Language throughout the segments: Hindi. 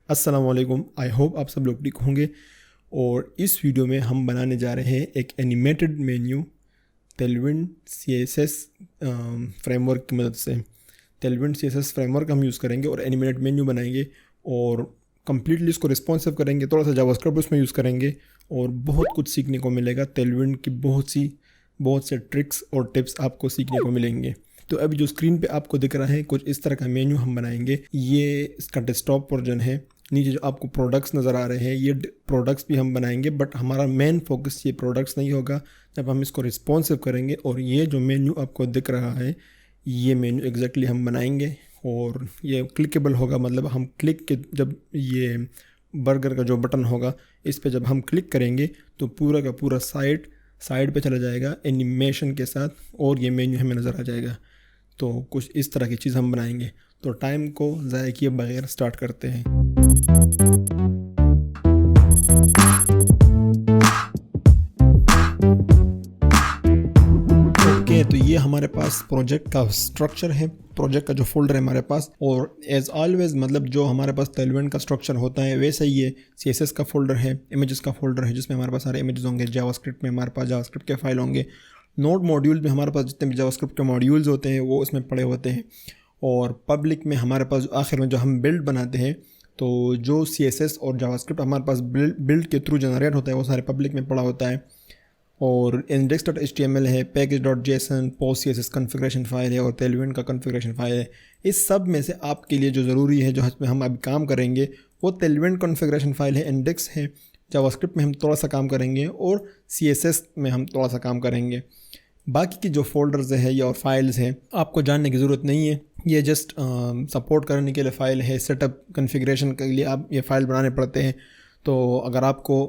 अस्सलाम वालेकुम। आई होप आप सब लोग ठीक होंगे। और इस वीडियो में हम बनाने जा रहे हैं एक animated menu Tailwind CSS framework की मदद से। टेलविंड CSS फ्रेमवर्क हम यूज़ करेंगे और एनिमेटेड मेन्यू बनाएंगे और कम्प्लीटली इसको रिस्पॉन्सिव करेंगे। थोड़ा सा जावास्क्रिप्ट उसमें यूज़ करेंगे और बहुत कुछ सीखने को मिलेगा। टेलविंड की बहुत से ट्रिक्स और टिप्स आपको सीखने को मिलेंगे। तो अभी जो स्क्रीन पे आपको दिख रहा है कुछ इस तरह का मेन्यू हम बनाएंगे। ये इसका डेस्कटॉप वर्जन है। नीचे जो आपको प्रोडक्ट्स नज़र आ रहे हैं ये प्रोडक्ट्स भी हम बनाएंगे, बट हमारा मेन फोकस ये प्रोडक्ट्स नहीं होगा। जब हम इसको रिस्पॉन्सिव करेंगे और ये जो मेन्यू आपको दिख रहा है ये मेन्यू एग्जैक्टली हम बनाएंगे और ये क्लिकेबल होगा। मतलब हम क्लिक के जब ये बर्गर का जो बटन होगा इस पर जब हम क्लिक करेंगे तो पूरा का पूरा साइड पे चला जाएगा एनिमेशन के साथ और ये मेन्यू हमें नज़र आ जाएगा। तो कुछ इस तरह की चीज़ हम बनाएंगे। तो टाइम को ज़ाया किए बगैर स्टार्ट करते हैं। ओके, तो ये हमारे पास प्रोजेक्ट का स्ट्रक्चर है, प्रोजेक्ट का जो फोल्डर है हमारे पास। और एज ऑलवेज मतलब जो हमारे पास टेलविंड का स्ट्रक्चर होता है वैसे ही ये CSS का फोल्डर है, इमेजेस का फोल्डर है जिसमें हमारे पास सारे इमेजेस होंगे। जावास्क्रिप्ट में हमारे पास जावास्क्रिप्ट के फाइल होंगे। नोड मॉड्यूल में हमारे पास जितने भी जावास्क्रिप्ट के मॉड्यूल्स होते हैं वो उसमें पड़े होते हैं। और पब्लिक में हमारे पास आखिर में जो हम बिल्ड बनाते हैं तो जो CSS और जावास्क्रिप्ट हमारे पास बिल्ड के थ्रू जनरेट होता है वो सारे पब्लिक में पड़ा होता है। और index.html है, package.json, post CSS configuration file है और टेलविंड का कन्फिग्रेशन फाइल है। इस सब में से आपके लिए जो ज़रूरी है, जो इसमें हम अभी काम करेंगे वो टेलविंड कन्फिग्रेशन फाइल है, इंडेक्स है। जावास्क्रिप्ट में हम थोड़ा सा काम करेंगे और CSS में हम थोड़ा सा काम करेंगे। बाकी की जो फोल्डर्स है या और फाइल्स हैं आपको जानने की ज़रूरत नहीं है। ये जस्ट सपोर्ट करने के लिए फ़ाइल है। सेटअप कन्फिग्रेशन के लिए आप ये फ़ाइल बनाने पड़ते हैं। तो अगर आपको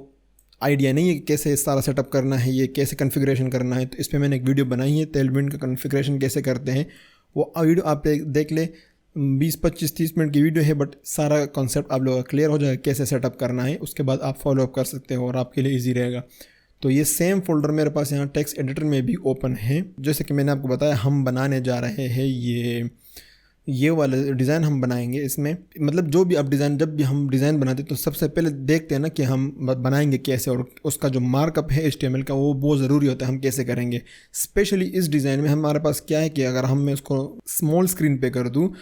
आइडिया नहीं है कि कैसे सारा सेटअप करना है, ये कैसे कन्फिग्रेशन करना है, तो इस पर मैंने एक वीडियो बनाई है टेलविंड का कन्फिग्रेशन कैसे करते हैं। वो वीडियो आप देख ले, 20-25-30 मिनट की वीडियो है, बट सारा कॉन्सेप्ट आप लोगों का क्लियर हो जाएगा कैसे सेटअप करना है। उसके बाद आप फॉलोअप कर सकते हो और आपके लिए ईजी रहेगा। तो ये सेम फोल्डर मेरे पास यहाँ टेक्स्ट एडिटर में भी ओपन है। जैसे कि मैंने आपको बताया हम बनाने जा रहे हैं ये वाला डिज़ाइन हम बनाएंगे। इसमें मतलब जो भी आप डिज़ाइन, जब भी हम डिज़ाइन बनाते हैं तो सबसे पहले देखते हैं ना कि हम बनाएंगे कैसे, और उसका जो मार्कअप है HTML का वो बहुत ज़रूरी होता है हम कैसे करेंगे। स्पेशली इस डिज़ाइन में हमारे पास क्या है कि अगर हम मैं उसको स्मॉल स्क्रीन पे कर दूँ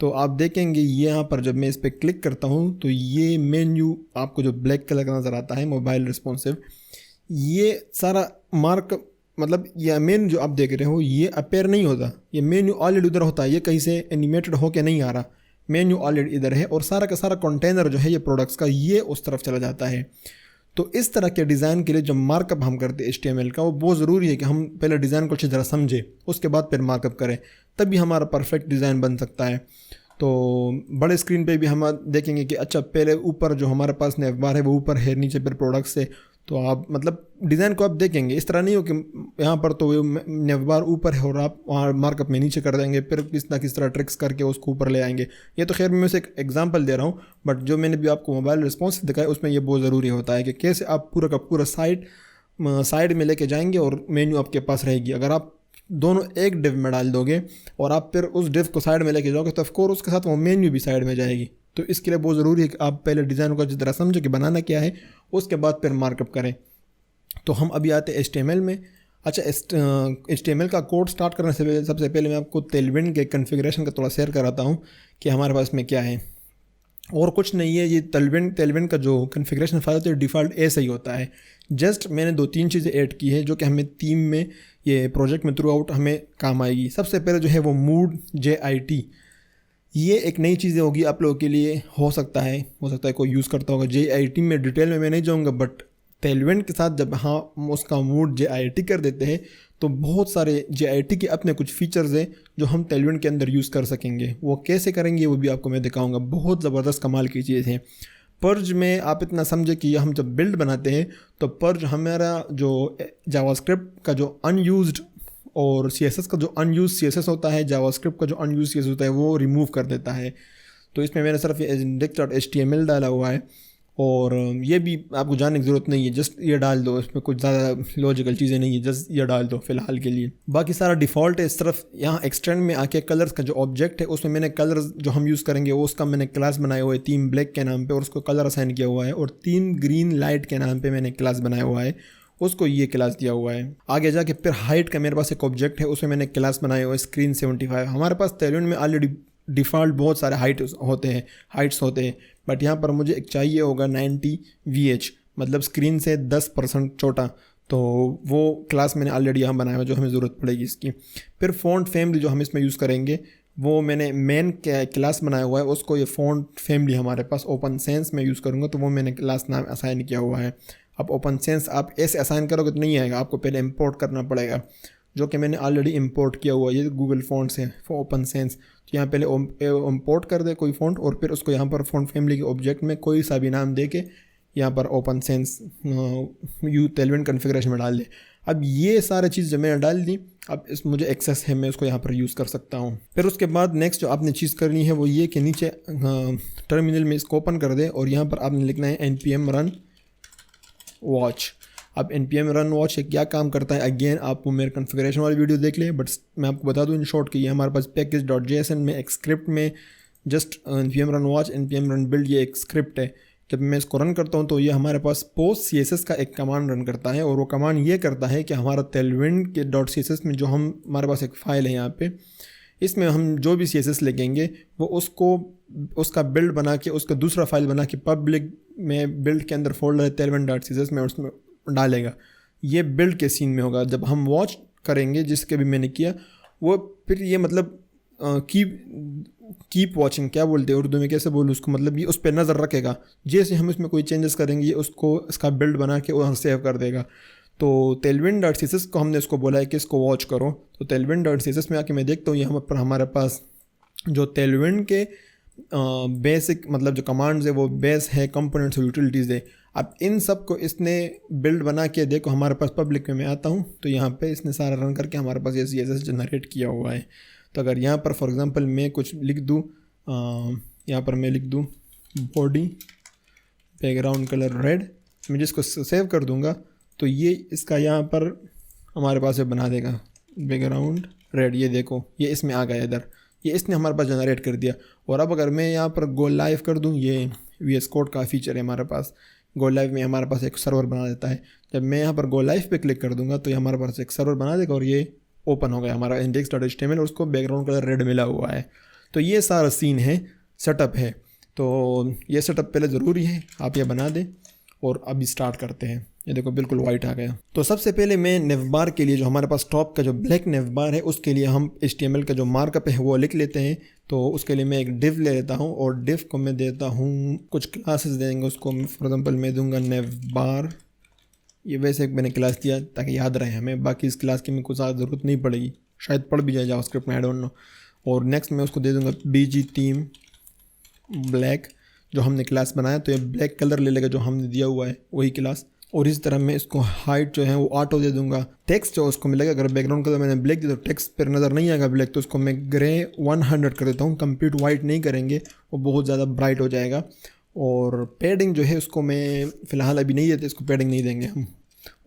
तो आप देखेंगे यहाँ पर जब मैं इस पर क्लिक करता हूँ तो ये मेन्यू आपको जो ब्लैक कलर का नज़र आता है मोबाइल रिस्पॉन्सिव, ये सारा मार्क मतलब ये मेन्यू जो आप देख रहे हो ये अपेयर नहीं होता। ये मेन्यू ऑलरेडी उधर होता है, ये कहीं से एनिमेटेड होके नहीं आ रहा। मेन्यू ऑलरेडी इधर है और सारा का सारा कंटेनर जो है ये प्रोडक्ट्स का ये उस तरफ चला जाता है। तो इस तरह के डिज़ाइन के लिए जो मार्कअप हम करते हैं HTML का वो बहुत ज़रूरी है कि हम पहले डिज़ाइन को अच्छी तरह समझें, उसके बाद फिर मार्कअप करें, तभी हमारा परफेक्ट डिज़ाइन बन सकता है। तो बड़े स्क्रीन पे भी हम देखेंगे कि अच्छा पहले ऊपर जो हमारे पास नेव बार है वो ऊपर है, नीचे फिर प्रोडक्ट्स है। तो आप मतलब डिज़ाइन को आप देखेंगे इस तरह नहीं हो कि यहाँ पर तो नेव बार ऊपर है और आप वहाँ मार्कअप में नीचे कर देंगे, फिर किस तरह ट्रिक्स करके उसको ऊपर ले आएंगे। ये तो खैर मैं से एक एग्जांपल दे रहा हूँ, बट जो मैंने भी आपको मोबाइल रिस्पॉन्स दिखाया उसमें ये बहुत ज़रूरी होता है कि कैसे आप पूरा का पूरा साइड में लेके जाएंगे और मेन्यू आपके पास रहेगी। अगर आप दोनों एक डिव में डाल दोगे और आप फिर उस डिव को साइड में लेके जाओगे तो ऑफकोर्स उसके साथ वो मेन्यू भी साइड में जाएगी। तो इसके लिए बहुत ज़रूरी है कि आप पहले डिज़ाइन को जिस तरह समझो कि बनाना क्या है, उसके बाद फिर मार्कअप करें। तो हम अभी आते हैं HTML में। अच्छा, HTML का कोड स्टार्ट करने से सबसे पहले मैं आपको टेलविंड के कन्फिग्रेशन का थोड़ा शेयर कराता हूँ कि हमारे पास में क्या है। और कुछ नहीं है, ये टेलविंड का जो कन्फिग्रेशन फाइल होता है डिफ़ॉल्ट ऐसा ही होता है। जस्ट मैंने 2-3 चीज़ें ऐड की है जो कि हमें थीम में ये प्रोजेक्ट में थ्रू आउट हमें काम आएगी। सबसे पहले जो है वो मूड JIT, ये एक नई चीज़ें होगी आप लोगों के लिए। हो सकता है कोई यूज़ करता होगा। JIT में डिटेल में मैं नहीं जाऊँगा, बट टेलविंड के साथ जब हाँ उसका मूड JIT कर देते हैं तो बहुत सारे JIT के अपने कुछ फीचर्स हैं जो हम टेलविंड के अंदर यूज़ कर सकेंगे। वो कैसे करेंगे वो भी आपको मैं दिखाऊंगा। बहुत ज़बरदस्त कमाल की चीज़ है। पर्ज में आप इतना समझे कि हम जब बिल्ड बनाते हैं तो पर्ज हमारा जो जावास्क्रिप्ट का जो अनयूज्ड और CSS का जो अनयूज CSS होता है, जावास्क्रिप्ट का जो अनयूज CSS होता है वो रिमूव कर देता है। तो इसमें मैंने सिर्फ index.html डाला हुआ है और ये भी आपको जानने की ज़रूरत नहीं है, जस्ट ये डाल दो, इसमें कुछ ज़्यादा लॉजिकल चीज़ें नहीं है, जस्ट ये डाल दो फ़िलहाल के लिए। बाकी सारा डिफ़ॉल्ट है। इस तरफ यहाँ एक्सटेंड में आके कलर्स का जो ऑब्जेक्ट है उसमें मैंने कलर्स जो हम यूज़ करेंगे वो उसका मैंने क्लास बनाया हुआ है 3 ब्लैक के नाम पे, और उसको कलर असाइन किया हुआ है, और 3 ग्रीन लाइट के नाम पे मैंने क्लास बनाया हुआ है, उसको ये क्लास दिया हुआ है। आगे जाके फिर हाइट का मेरे पास एक ऑब्जेक्ट है, उसमें मैंने क्लास बनाया हुआ है स्क्रीन 75। हमारे पास Tailwind में ऑलरेडी डिफ़ॉल्ट बहुत सारे हाइट्स होते हैं, बट यहाँ पर मुझे एक चाहिए होगा 90 VH, मतलब स्क्रीन से 10% छोटा, तो वो क्लास मैंने ऑलरेडी यहाँ बनाया हुआ जो हमें ज़रूरत पड़ेगी इसकी। फिर फ़ॉन्ट फैमिली जो हम इसमें यूज़ करेंगे वो मैंने मेन क्लास बनाया हुआ है, उसको ये फ़ॉन्ट फैमिली हमारे पास ओपन सेंस में यूज़ करूँगा, तो वो मैंने क्लास नाम असाइन किया हुआ है। अब ओपन सेंस आप ऐसे असाइन करोगे तो नहीं आएगा, आपको पहले इंपोर्ट करना पड़ेगा, जो कि मैंने ऑलरेडी इंपोर्ट किया हुआ है। ये गूगल फ़ॉन्ट्स है फॉर ओपन सेंस, तो यहाँ पहले इंपोर्ट कर दे कोई फ़ॉन्ट, और फिर उसको यहाँ पर फ़ॉन्ट फैमिली के ऑब्जेक्ट में कोई सा भी नाम दे के यहाँ पर ओपन सेंस Tailwind कॉन्फ़िगरेशन में डाल दे। अब ये सारे चीज़ जो मैंने डाल दी, अब इस मुझे एक्सेस है, मैं उसको यहाँ पर यूज़ कर सकता हूँ। फिर उसके बाद नेक्स्ट जो आपने चीज़ करनी है वो ये कि नीचे टर्मिनल में इसको ओपन कर दे, और यहाँ पर आपने लिखना है npm run watch। अब npm run watch क्या काम करता है, अगेन आप मेरे कॉन्फ़िगरेशन वाली वीडियो देख लें, बट मैं आपको बता दूँ इन शॉर्ट कि ये हमारे पास package.json में एक स्क्रिप्ट में just npm run watch npm run build ये एक स्क्रिप्ट है। जब मैं इसको रन करता हूँ तो ये हमारे पास post css का एक कमांड रन करता है, और वो कमांड ये करता है कि हमारा Tailwind के .css में जो हमारे पास एक फ़ाइल है यहाँ पे, इसमें हम जो भी CSS लिखेंगे वो उसका बिल्ड बना के उसका दूसरा फाइल बना के पब्लिक में बिल्ड के अंदर फोल्डर है Tailwind.css में उसमें डालेगा। ये बिल्ड के सीन में होगा। जब हम वॉच करेंगे जिसके भी मैंने किया वो, फिर ये मतलब कीप वॉचिंग क्या बोलते हैं उर्दू में, कैसे बोलूँ उसको, मतलब ये उस पर नज़र रखेगा। जैसे हम इसमें कोई चेंजेस करेंगे ये उसको इसका बिल्ड बना के वहाँ सेव कर देगा। तो Tailwind.css को हमने इसको बोला है कि इसको वॉच करो, तो Tailwind.css में आके मैं देखता हूँ यहाँ पर हमारे पास जो Tailwind के बेसिक मतलब जो कमांड्स है वो बेस है, कंपोनेंट्स और यूटिलिटीज़ है। अब इन सब को इसने बिल्ड बना के देखो हमारे पास पब्लिक में मैं आता हूँ तो यहाँ पे इसने सारा रन करके हमारे पास ये CSS जनरेट किया हुआ है। तो अगर यहाँ पर फॉर एग्जांपल मैं कुछ लिख दूँ, यहाँ पर मैं लिख दूँ बॉडी बैकग्राउंड कलर रेड, मैं जिसको सेव कर दूँगा तो ये इसका यहाँ पर हमारे पास ये बना देगा बैकग्राउंड रेड। ये देखो ये इसमें आ गया इधर, ये इसने हमारे पास जनरेट कर दिया। और अब अगर मैं यहाँ पर गो लाइव कर दूँ, ये VS कोड का फीचर है हमारे पास, गो लाइव में हमारे पास एक सर्वर बना देता है। जब मैं यहाँ पर गो लाइव पे क्लिक कर दूँगा तो ये हमारे पास एक सर्वर बना देगा और ये ओपन हो गया हमारा index.html और उसको बैकग्राउंड कलर रेड मिला हुआ है। तो ये सारा सीन है, सेटअप है। तो ये सेटअप पहले ज़रूरी है, आप ये बना दें और अभी स्टार्ट करते हैं। ये देखो बिल्कुल वाइट आ गया। तो सबसे पहले मैं नेवबार के लिए जो हमारे पास टॉप का जो ब्लैक नेवबार है उसके लिए हम HTML का जो मार्कअप है वो लिख लेते हैं। तो उसके लिए मैं एक डिव ले लेता हूँ और डिव को मैं देता हूँ कुछ क्लासेस देंगे उसको। फॉर एग्जांपल मैं दूंगा नेवबार, ये वैसे मैंने क्लास दिया ताकि याद रहे हमें, बाकी इस क्लास की में कुछ ज़्यादा ज़रूरत नहीं पड़ेगी, शायद पढ़ भी जाए जावास्क्रिप्ट में, आई डोंट नो। और नेक्स्ट मैं उसको दे दूँगा BG थीम ब्लैक, जो हमने क्लास बनाया तो ये ब्लैक कलर ले लेगा जो हमने दिया हुआ है वही क्लास। और इस तरह मैं इसको हाइट जो है वो ऑटो दे दूंगा। टेक्स्ट जो उसको मिलेगा, अगर बैकग्राउंड कलर मैंने ब्लैक दिया तो टेक्स्ट पर नज़र नहीं आएगा ब्लैक, तो उसको मैं ग्रे 100 कर देता हूँ। कंप्लीट वाइट नहीं करेंगे, वो बहुत ज़्यादा ब्राइट हो जाएगा। और पैडिंग जो है उसको मैं फ़िलहाल अभी नहीं देते, इसको पैडिंग नहीं देंगे हम।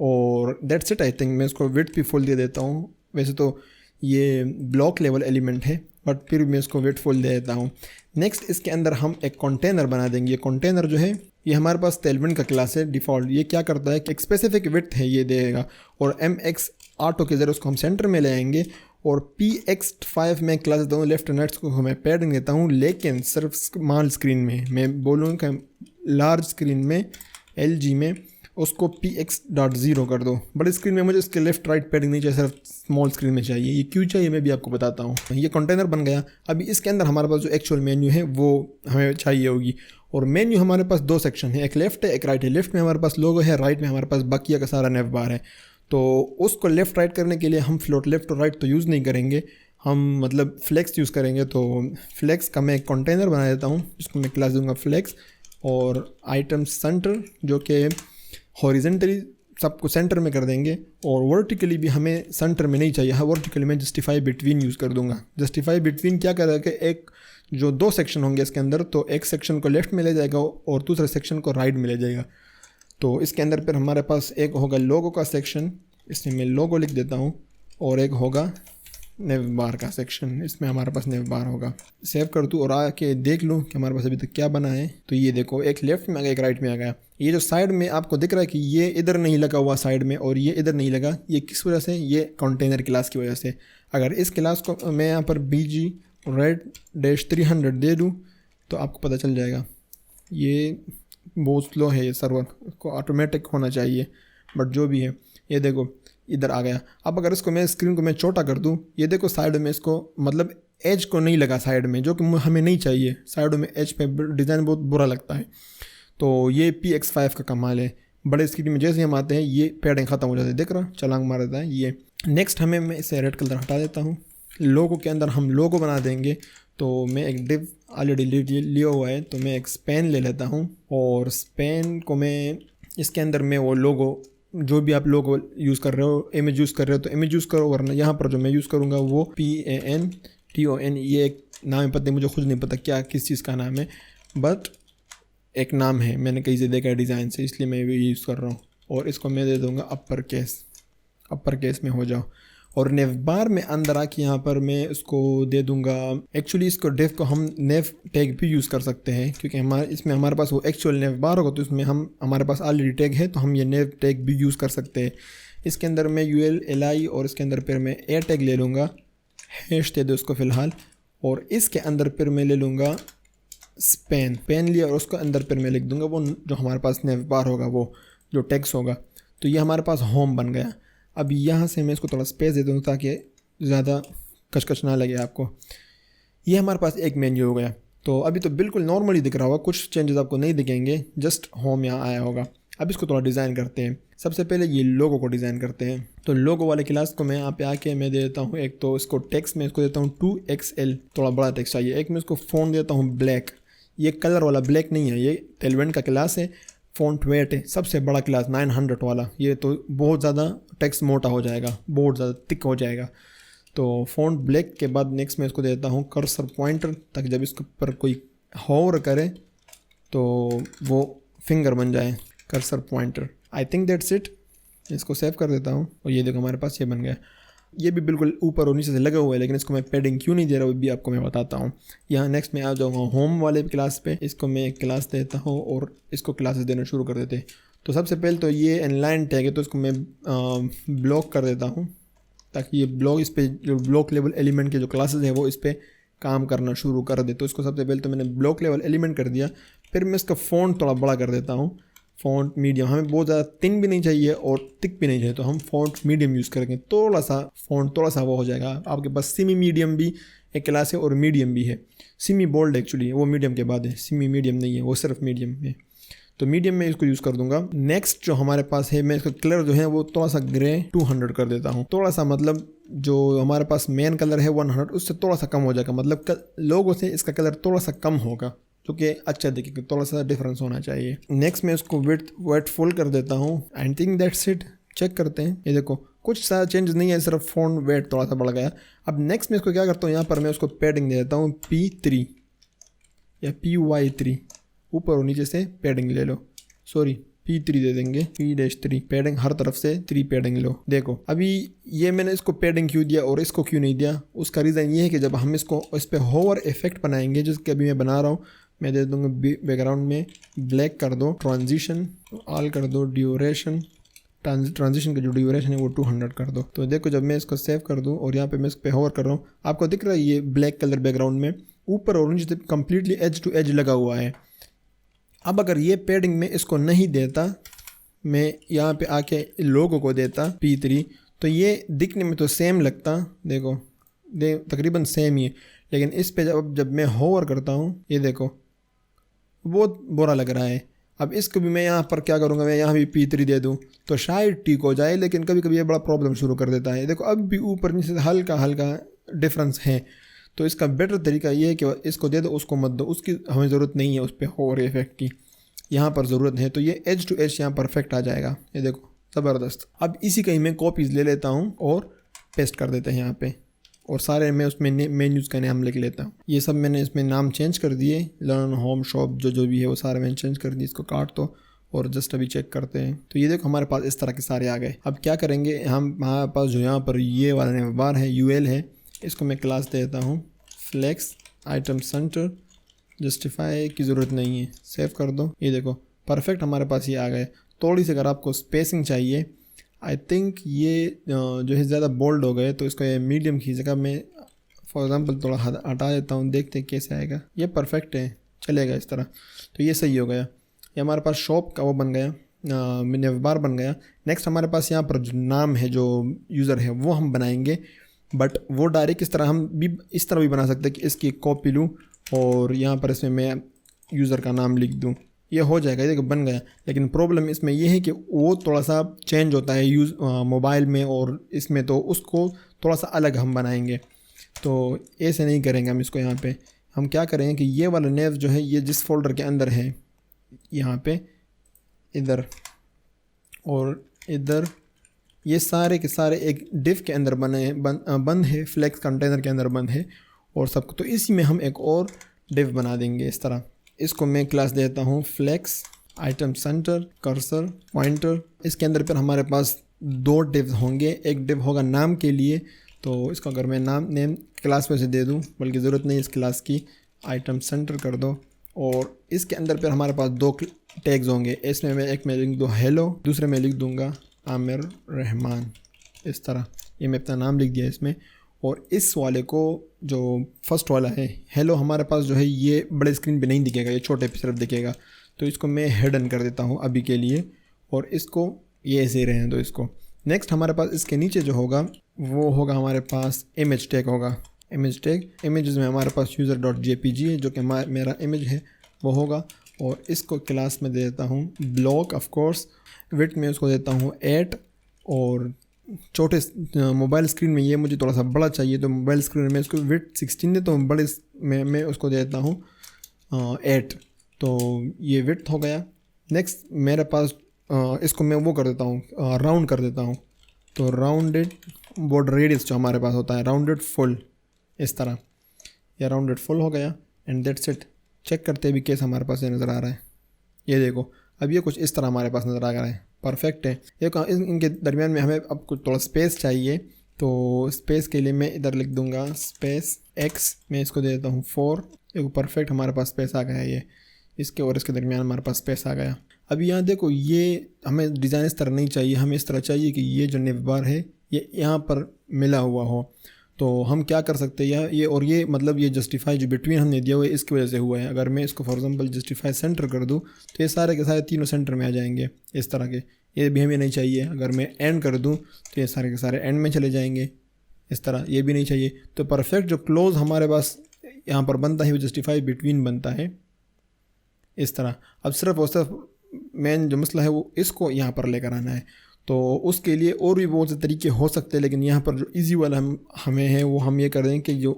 और दैट्स इट, आई थिंक मैं इसको विड्थ भी फुल दे देता हूँ। वैसे तो ये ब्लॉक लेवल एलिमेंट है बट फिर मैं इसको विड्थ फुल दे देता हूँ। नेक्स्ट इसके अंदर हम एक कंटेनर बना देंगे। ये कंटेनर जो है ये हमारे पास Tailwind का क्लास है डिफ़ॉल्ट। ये क्या करता है कि एक स्पेसिफिक विड्थ है ये देगा, और MX ऑटो के ज़रिए उसको हम सेंटर में ले आएंगे। और PX5 में क्लास देता हूँ, लेफ्ट एंड राइट को मैं पैडिंग देता हूँ, लेकिन सिर्फ स्मॉल स्क्रीन में। मैं बोलूँगा लार्ज स्क्रीन में LG में उसको PX.0 कर दो। बड़ी स्क्रीन में मुझे इसके लेफ्ट राइट पैडिंग नहीं चाहिए, सिर्फ स्मॉल स्क्रीन में चाहिए। ये क्यों चाहिए मैं भी आपको बताता हूँ। ये कंटेनर बन गया। अभी इसके अंदर हमारे पास जो एक्चुअल मेन्यू है वो हमें चाहिए होगी। और मेन्यू हमारे पास दो सेक्शन है, एक लेफ्ट है एक राइट है। लेफ्ट में हमारे पास लोगो है, राइट में हमारे पास बाकिया का सारा नेवबार है। तो उसको लेफ़्ट राइट करने के लिए हम फ्लोट लेफ़्ट और राइट तो यूज़ नहीं करेंगे, हम मतलब फ्लेक्स यूज़ करेंगे। तो फ्लेक्स का मैं एक कंटेनर बना देता हूँ जिसको मैं क्लास दूंगा फ्लेक्स। और आइटम सेंटर जो कि हॉरिजेंटली सबको सेंटर में कर देंगे, और वर्टिकली भी हमें सेंटर में नहीं चाहिए। हाँ, वर्टिकली मैं जस्टिफाई बिटवीन यूज़ कर दूंगा। जस्टिफाई बिटवीन क्या करेगा कि एक जो 2 सेक्शन होंगे इसके अंदर, तो एक सेक्शन को लेफ़्ट में ले जाएगा और दूसरे सेक्शन को राइट में ले जाएगा। तो इसके अंदर फिर हमारे पास एक होगा लोगो का सेक्शन, इसमें मैं लोगो लिख देता हूँ, और एक होगा नेव बार का सेक्शन, इसमें हमारे पास नेव बार होगा। सेव कर दूँ और आके देख लूँ कि हमारे पास अभी तक क्या बना है। तो ये देखो, एक लेफ्ट में आ गया, एक राइट में आ गया। ये जो साइड में आपको दिख रहा है कि ये इधर नहीं लगा हुआ साइड में और ये इधर नहीं लगा, ये किस वजह से? ये कंटेनर क्लास की वजह से। अगर इस क्लास को मैं यहाँ पर BG red-300 दे दूँ तो आपको पता चल जाएगा। ये बहुत स्लो है ये सर्वर, को ऑटोमेटिक होना चाहिए, बट जो भी है ये देखो इधर आ गया। अब अगर इसको मैं स्क्रीन को मैं छोटा कर दूं, ये देखो साइड में इसको मतलब एज को नहीं लगा साइड में, जो कि हमें नहीं चाहिए। साइडों में एज पे डिज़ाइन बहुत बुरा लगता है। तो ये PX5 का कमाल है। बड़े स्क्रीन में जैसे हम आते हैं ये पैडिंग ख़त्म हो जाती है, देख रहा छलांग मार देता है ये। नेक्स्ट मैं इसे रेड कलर हटा देता हूँ। लोगो के अंदर हम लोगो बना देंगे। तो मैं एक डिव ऑलरेडी लिया हुआ है, तो मैं एक स्पेन ले लेता हूँ और स्पेन को मैं इसके अंदर मैं वो लोगो, जो भी आप लोगो यूज़ कर रहे हो, इमेज यूज़ कर रहे हो तो इमेज यूज़ करो, वरना यहाँ पर जो मैं यूज़ करूँगा वो PANTON, ये एक नाम है, पता मुझे खुद नहीं पता क्या किस चीज़ का नाम है, बट एक नाम है, मैंने कहीं से देखा है डिज़ाइन से, इसलिए मैं भी यूज़ कर रहा हूँ। और इसको मैं दे दूँगा अपर केस में हो जाओ। और नेव बार में अंदर आके यहाँ पर मैं उसको दे दूँगा, एक्चुअली इसको डेव को हम नेव टैग भी यूज़ कर सकते हैं, क्योंकि हमारे पास वो एक्चुअल नेव बार होगा, तो इसमें हमारे पास ऑलरेडी टैग है, तो हम ये नेव टैग भी यूज़ कर सकते हैं। इसके अंदर मैं ULLI और इसके अंदर फिर मैं ए टैग ले लूँगा, हैश दे दो उसको फ़िलहाल। और इसके अंदर फिर मैं ले लूँगा पेन लिया और उसको अंदर फिर मैं लिख दूँगा वो जो हमारे पास नेव बार होगा, वो जो टैग्स होगा। तो ये हमारे पास होम बन गया। अब यहाँ से मैं इसको थोड़ा स्पेस दे दूँ ताकि ज़्यादा कचकच ना लगे आपको। ये हमारे पास एक मेन्यू हो गया। तो अभी तो बिल्कुल नॉर्मली दिख रहा होगा, कुछ चेंजेस आपको नहीं दिखेंगे, जस्ट होम यहाँ आया होगा। अब इसको थोड़ा डिज़ाइन करते हैं। सबसे पहले ये लोगो को डिज़ाइन करते हैं। तो लोगो वाले क्लास को मैं यहाँ पे आके मैं दे देता हूँ, एक तो इसको टेक्स्ट में इसको देता हूँ 2XL, थोड़ा बड़ा टेक्स्ट चाहिए। एक मैं इसको फ़ॉन्ट देता हूँ ब्लैक, ये कलर वाला ब्लैक नहीं है, ये टेलवेंट का क्लास है, फ़ॉन्ट वेट है सबसे बड़ा क्लास 900 वाला। ये तो बहुत ज़्यादा टेक्स्ट मोटा हो जाएगा, बहुत ज़्यादा थिक हो जाएगा। तो फ़ॉन्ट ब्लैक के बाद नेक्स्ट मैं इसको देता हूँ कर्सर पॉइंटर, ताकि जब इसके ऊपर कोई होवर करे तो वो फिंगर बन जाए, cursor pointer. I think that's it. इसको सेव कर देता हूँ और ये देखो हमारे पास ये बन गया। ये भी बिल्कुल ऊपर और नीचे से लगा हुआ है, लेकिन इसको मैं पैडिंग क्यों नहीं दे रहा वो भी आपको मैं बताता हूँ। यहाँ नेक्स्ट मैं आ जाऊँगा होम वाले क्लास पे, इसको मैं एक क्लास देता हूँ और इसको क्लासेस देना शुरू कर देते हैं। तो सबसे पहले तो ये इनलाइन टैग है, तो इसको मैं ब्लॉक कर देता हूँ, ताकि ये ब्लॉक इस पर जो ब्लॉक लेवल एलिमेंट के जो क्लासेस है वो इस पर काम करना शुरू कर दे। तो इसको सबसे पहले तो मैंने ब्लॉक लेवल एलिमेंट कर दिया। फिर मैं इसका फ़ॉन्ट थोड़ा बड़ा कर देता हूँ, फ़ॉन्ट मीडियम। हमें बहुत ज़्यादा थिन भी नहीं चाहिए और थिक भी नहीं चाहिए, तो हम फ़ॉन्ट मीडियम यूज़ करेंगे। थोड़ा सा फ़ॉन्ट थोड़ा सा वो हो जाएगा। आपके पास सेमी मीडियम भी एक क्लास है और मीडियम भी है। सेमी बोल्ड एक्चुअली वो मीडियम के बाद है, सेमी मीडियम नहीं है, वो सिर्फ मीडियम है। तो मीडियम में इसको यूज़ कर दूंगा। नेक्स्ट जो हमारे पास है, मैं इसका कलर जो है वो थोड़ा सा ग्रे 200 कर देता हूँ। थोड़ा सा मतलब जो हमारे पास मेन कलर है 100, उससे थोड़ा सा कम हो जाएगा, मतलब लोगों से इसका कलर थोड़ा सा कम होगा, जो कि अच्छा दिखेगा, थोड़ा सा डिफरेंस होना चाहिए। नेक्स्ट मैं इसको वेट फुल कर देता हूँ। I think that's it. Check करते हैं, ये देखो कुछ सा चेंज नहीं है, सिर्फ फ़ॉन्ट वेट थोड़ा सा बढ़ गया। अब नेक्स्ट मैं इसको क्या करता हूँ, यहाँ पर मैं उसको पैडिंग दे देता हूँ P3 या PY3, ऊपर और नीचे से पैडिंग ले लो, सॉरी P3 दे देंगे, P-3 पैडिंग हर तरफ से 3 पैडिंग लो। देखो अभी ये मैंने इसको पैडिंग क्यों दिया और इसको क्यों नहीं दिया, उसका रीज़न ये है कि जब हम इसको इस पर होवर इफेक्ट बनाएंगे, जिसके अभी मैं बना रहा हूँ, मैं दे दूँगा बैकग्राउंड में ब्लैक कर दो, ट्रांजिशन ऑल कर दो, ड्यूरेशन ट्रांजिशन का जो ड्यूरेशन है वो 200 कर दो। तो देखो जब मैं इसको सेव कर दूँ और यहाँ पे मैं इस पर होवर कर रहा हूँ, आपको दिख रहा है ये ब्लैक कलर बैकग्राउंड में ऊपर और नीचे कम्प्लीटली एज टू एज लगा हुआ है। अब अगर ये पैडिंग में इसको नहीं देता, मैं यहाँ पे आके लोगों को देता P3, तो ये दिखने में तो सेम लगता, देखो तकरीबन सेम ही है, लेकिन इस पे जब मैं होवर करता हूँ, ये देखो बहुत बुरा लग रहा है। अब इसको भी मैं यहाँ पर क्या करूँगा, मैं यहाँ भी P3 दे दूँ तो शायद ठीक हो जाए, लेकिन कभी कभी ये बड़ा प्रॉब्लम शुरू कर देता है। देखो अब भी ऊपर नीचे से हल्का हल्का डिफरेंस है। तो इसका बेटर तरीका ये है कि इसको दे दो, उसको मत दो, उसकी हमें ज़रूरत नहीं है, उस पर होवर इफेक्ट की यहाँ पर ज़रूरत है। तो ये एज टू एज यहाँ परफेक्ट आ जाएगा, ये देखो ज़बरदस्त। अब इसी कहीं मैं कॉपीज़ ले लेता हूँ और पेस्ट कर देते हैं यहाँ पे। और सारे मैं उसमें मेन्यूज़ का नाम लिख लेता हूँ। ये सब मैंने इसमें नाम चेंज कर दिए, लर्न, होम, शॉप, जो भी है वो सारे मैंने चेंज कर दिए। इसको काट दो और जस्ट अभी चेक करते हैं। तो ये देखो हमारे पास इस तरह के सारे आ गए। अब क्या करेंगे, हमारे पास जो यहाँ पर ये वाला नेम बार है यूएल है, इसको मैं क्लास देता हूँ फ्लेक्स आइटम सेंटर। जस्टिफाई की ज़रूरत नहीं है, सेव कर दो। ये देखो परफेक्ट हमारे पास ये आ गए। थोड़ी सी अगर आपको स्पेसिंग चाहिए, आई थिंक ये जो है ज़्यादा बोल्ड हो गए, तो इसको ये मीडियम की जगह मैं फॉर एग्जांपल थोड़ा हटा देता हूँ, देखते हैं कैसे आएगा। ये परफेक्ट है, चलेगा इस तरह। तो ये सही हो गया। ये हमारे पास शॉप का वो बन गया, नेव बार बन गया। नेक्स्ट हमारे पास यहाँ पर जो नाम है, जो यूज़र है, वो हम बनाएंगे, बट वो डायरेक्ट इस तरह हम भी इस तरह भी बना सकते हैं कि इसकी कॉपी लूँ और यहाँ पर इसमें मैं यूज़र का नाम लिख दूँ, ये हो जाएगा। ये देखो बन गया। लेकिन प्रॉब्लम इसमें ये है कि वो थोड़ा सा चेंज होता है मोबाइल में और इसमें, तो उसको थोड़ा सा अलग हम बनाएंगे। तो ऐसे नहीं करेंगे हम इसको। यहाँ पे हम क्या करेंगे कि ये वाला नेव जो है ये जिस फोल्डर के अंदर है, यहाँ पे इधर और इधर, ये सारे के सारे एक डिव के अंदर बंद है, फ्लेक्स कंटेनर के अंदर बंद है और सबको। तो इसी में हम एक और डिव बना देंगे इस तरह। इसको मैं क्लास देता हूँ flex item center cursor pointer. इसके अंदर फिर हमारे पास 2 डिव होंगे। एक डिव होगा नाम के लिए, तो इसको अगर मैं नेम क्लास में से दे दूँ, बल्कि ज़रूरत नहीं इस क्लास की, आइटम सेंटर कर दो। और इसके अंदर फिर हमारे पास 2 टैग्स होंगे। इसमें मैं एक में लिख दूँ हेलो, दूसरे में लिख दूँगा आमिर रहमान। इस तरह ये मैं अपना नाम लिख दिया इसमें। और इस वाले को जो फर्स्ट वाला है हेलो, हमारे पास जो है ये बड़े स्क्रीन पे नहीं दिखेगा, ये छोटे पे सिर्फ दिखेगा। तो इसको मैं हिडन कर देता हूँ अभी के लिए, और इसको ये ऐसे ही रहने दो इसको। नेक्स्ट हमारे पास इसके नीचे जो होगा वो होगा हमारे पास इमेज टैग होगा। इमेज टैग, इमेजेस में हमारे पास user.jpg है जो कि मेरा इमेज है वो होगा। और इसको क्लास में दे देता हूँ ब्लॉक ऑफ कोर्स। विड्थ में उसको देता हूँ 8, और छोटे मोबाइल स्क्रीन में ये मुझे थोड़ा सा बड़ा चाहिए, तो मोबाइल स्क्रीन में इसको विड्थ 16 दे, तो बड़े में मैं उसको देता हूँ 8। तो ये विड्थ हो गया। नेक्स्ट मेरे पास इसको मैं वो कर देता हूँ, राउंड कर देता हूँ। तो राउंडेड बॉर्डर रेडियस जो हमारे पास होता है राउंडेड फुल, इस तरह यह राउंडेड फुल हो गया। And that's it. चेक करते भी कैसे हमारे पास ये नज़र आ रहा है। ये देखो अब ये कुछ इस तरह हमारे पास नज़र आ रहा है, परफेक्ट है। ये इनके दरमियान में हमें अब कुछ थोड़ा स्पेस चाहिए, तो स्पेस के लिए मैं इधर लिख दूंगा स्पेस x, मैं इसको दे देता हूँ 4। देखो परफेक्ट हमारे पास स्पेस आ गया है। ये इसके और इसके दरमियान हमारे पास स्पेस आ गया। अब यहाँ देखो ये हमें डिज़ाइन इस तरह नहीं चाहिए, हमें इस तरह चाहिए कि ये जो नेव बार है ये यहाँ पर मिला हुआ हो। तो हम क्या कर सकते हैं, ये और ये मतलब ये जस्टिफाई जो बिटवीन हमने दिया हुआ है इसकी वजह से हुआ है। अगर मैं इसको फॉर एग्जांपल जस्टिफाई सेंटर कर दूँ तो ये सारे के सारे तीनों सेंटर में आ जाएंगे इस तरह के। ये भी हमें नहीं चाहिए। अगर मैं एंड कर दूँ तो ये सारे के सारे एंड में चले जाएंगे इस तरह, ये भी नहीं चाहिए। तो परफेक्ट जो क्लोज हमारे पास यहाँ पर बनता है वो जस्टिफाई बिटवीन बनता है इस तरह। अब सिर्फ और सिर्फ मेन जो मसला है वो इसको यहाँ पर लेकर आना है। तो उसके लिए और भी बहुत से तरीके हो सकते हैं, लेकिन यहाँ पर जो इजी वाला हमें है वो हम ये कर दें कि जो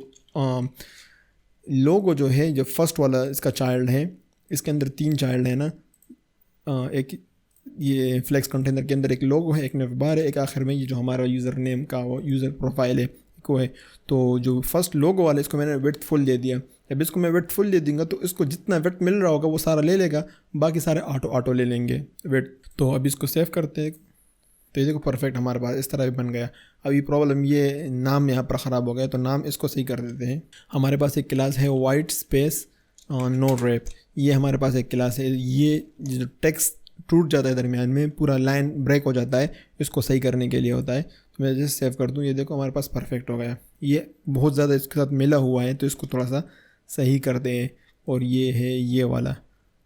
लोगो जो है, जो फर्स्ट वाला इसका चाइल्ड है, इसके अंदर 3 चाइल्ड है ना, एक ये फ्लेक्स कंटेनर के अंदर एक लोगो है, एक नेव बार है, एक आखिर में ये जो हमारा यूज़र नेम का वो यूज़र प्रोफाइल है को है। तो जो फर्स्ट लोगो वाला इसको मैंने विड्थ फुल दे दिया। जब इसको मैं विड्थ फुल दे दूँगा तो इसको जितना विड्थ मिल रहा होगा वो सारा ले लेगा, बाकी सारे ऑटो ले लेंगे विड्थ। तो अब इसको सेव करते हैं। तो ये देखो परफेक्ट हमारे पास इस तरह भी बन गया। अभी प्रॉब्लम ये नाम यहाँ पर ख़राब हो गया, तो नाम इसको सही कर देते हैं। हमारे पास एक क्लास है वाइट स्पेस नो रैप, ये हमारे पास एक क्लास है। ये जो टेक्स्ट टूट जाता है दरमियान में, पूरा लाइन ब्रेक हो जाता है, इसको सही करने के लिए होता है। तो मैं जैसे सेव कर दूँ, ये देखो हमारे पास परफेक्ट हो गया। ये बहुत ज़्यादा इसके साथ मिला हुआ है, तो इसको थोड़ा सा सही करते हैं। और ये है ये वाला,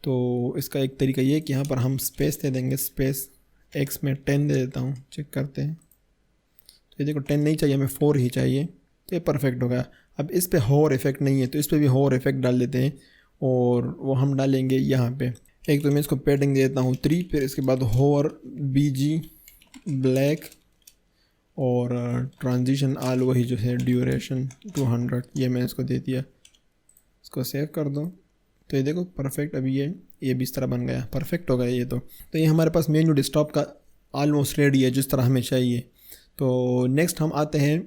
तो इसका एक तरीका ये कि यहाँ पर हम स्पेस दे देंगे, स्पेस x में 10 दे देता हूँ। चेक करते हैं तो ये देखो 10 नहीं चाहिए, हमें 4 ही चाहिए, तो ये परफेक्ट हो गया। अब इस पे होवर इफेक्ट नहीं है, तो इस पे भी होवर इफेक्ट डाल देते हैं, और वो हम डालेंगे यहाँ पे। एक तो मैं इसको पैडिंग दे देता हूँ 3, फिर इसके बाद होवर BG ब्लैक, और ट्रांजिशन आल वही जो है ड्यूरेशन 200, ये मैं इसको दे दिया। इसको सेव कर दो। तो ये देखो परफेक्ट, अभी ये भी इस तरह बन गया, परफेक्ट हो गया ये। तो ये हमारे पास मेन्यू डेस्कटॉप का ऑलमोस्ट रेडी है जिस तरह हमें चाहिए। तो नेक्स्ट हम आते हैं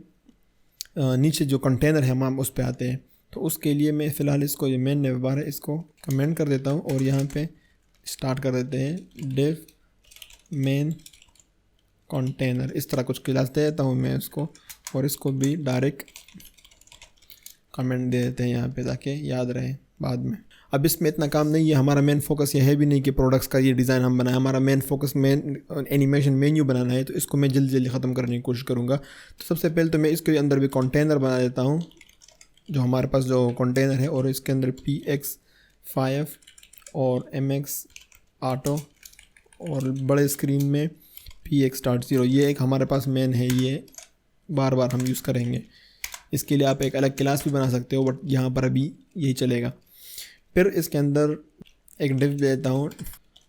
नीचे जो कंटेनर है हम उस पे आते हैं। तो उसके लिए मैं फ़िलहाल इसको ये मेन नेविबार है इसको कमेंट कर देता हूँ और यहाँ पे स्टार्ट कर देते हैं डिव मेन कंटेनर, इस तरह कुछ क्लास दे देता हूँ मैं उसको, और इसको भी डायरेक्ट कमेंट दे देते हैं यहाँ पे ताकि याद रहे बाद में। अब इसमें इतना काम नहीं है, हमारा मेन फोकस ये है भी नहीं कि प्रोडक्ट्स का ये डिज़ाइन हम बनाए, हमारा main focus main animation menu बनाना है। तो इसको मैं जल्दी जल्दी ख़त्म करने की कोशिश करूँगा। तो सबसे पहले तो मैं इसके अंदर भी कंटेनर बना देता हूँ, जो हमारे पास जो कंटेनर है, और इसके अंदर PX5 और MX ऑटो और बड़े स्क्रीन में PX.0, ये एक हमारे पास मेन है, ये बार बार हम यूज़ करेंगे। इसके लिए आप एक अलग क्लास भी बना सकते हो, बट यहाँ पर अभी यही चलेगा। फिर इसके अंदर एक डिव देता हूँ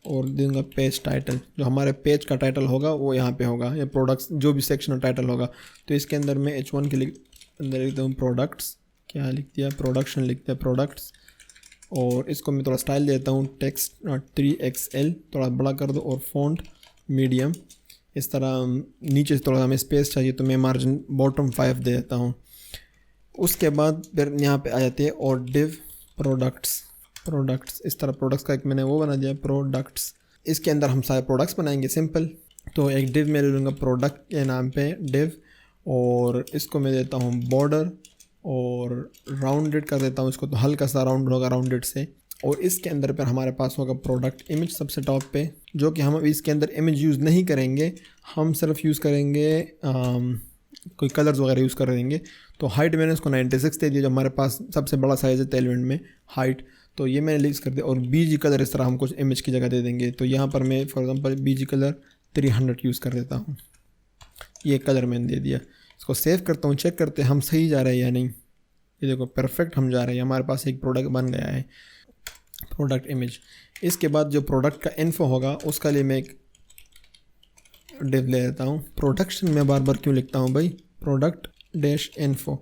और दूंगा पेज टाइटल, जो हमारे पेज का टाइटल होगा वो यहाँ पे होगा, या प्रोडक्ट्स जो भी सेक्शन का टाइटल होगा। तो इसके अंदर मैं H1 के अंदर लिखता हूँ प्रोडक्ट्स, क्या लिख दिया, प्रोडक्शन लिख दिया प्रोडक्ट्स, और इसको मैं थोड़ा स्टाइल देता हूँ टेक्स्ट 3XL, थोड़ा बड़ा कर दो, और फॉन्ट मीडियम। इस तरह नीचे थोड़ा हमें स्पेस चाहिए तो मैं मार्जिन बॉटम 5 दे देता हूँ। उसके बाद फिर यहाँ पे आ जाते हैं और डिव प्रोडक्ट्स, इस तरह प्रोडक्ट्स का एक मैंने वो बना दिया प्रोडक्ट्स। इसके अंदर हम सारे प्रोडक्ट्स बनाएंगे सिंपल। तो एक डिव मैं ले लूँगा प्रोडक्ट के नाम पे डिव, और इसको मैं देता हूँ बॉर्डर और राउंडेड कर देता हूँ इसको, तो हल्का सा राउंड होगा राउंडेड से। और इसके अंदर पर हमारे पास होगा प्रोडक्ट इमेज सबसे टॉप पे, जो कि हम अभी इसके अंदर इमेज यूज़ नहीं करेंगे, हम सिर्फ यूज़ करेंगे कोई कलर्स वगैरह यूज़ कर देंगे। तो हाइट मैंने इसको 96 दे दिया, जो हमारे पास सबसे बड़ा साइज़ है टेलवेंट में हाइट, तो ये मैंने लिस्ट कर दिया। और BG कलर इस तरह हम कुछ इमेज की जगह दे देंगे। तो यहाँ पर मैं for example BG colour 300 use कर देता हूँ, ये कलर मैंने दे दिया। इसको सेव करता हूँ, चेक करते हैं हम सही जा रहे हैं या नहीं। ये देखो परफेक्ट हम जा रहे हैं, हमारे पास एक प्रोडक्ट बन गया है, प्रोडक्ट इमेज। इसके बाद जो प्रोडक्ट का इन्फो होगा उसका लिए मैं एक डिव ले लेता हूँ। प्रोडक्शन में बार बार क्यों लिखता हूँ भाई, प्रोडक्ट डैश इन्फो,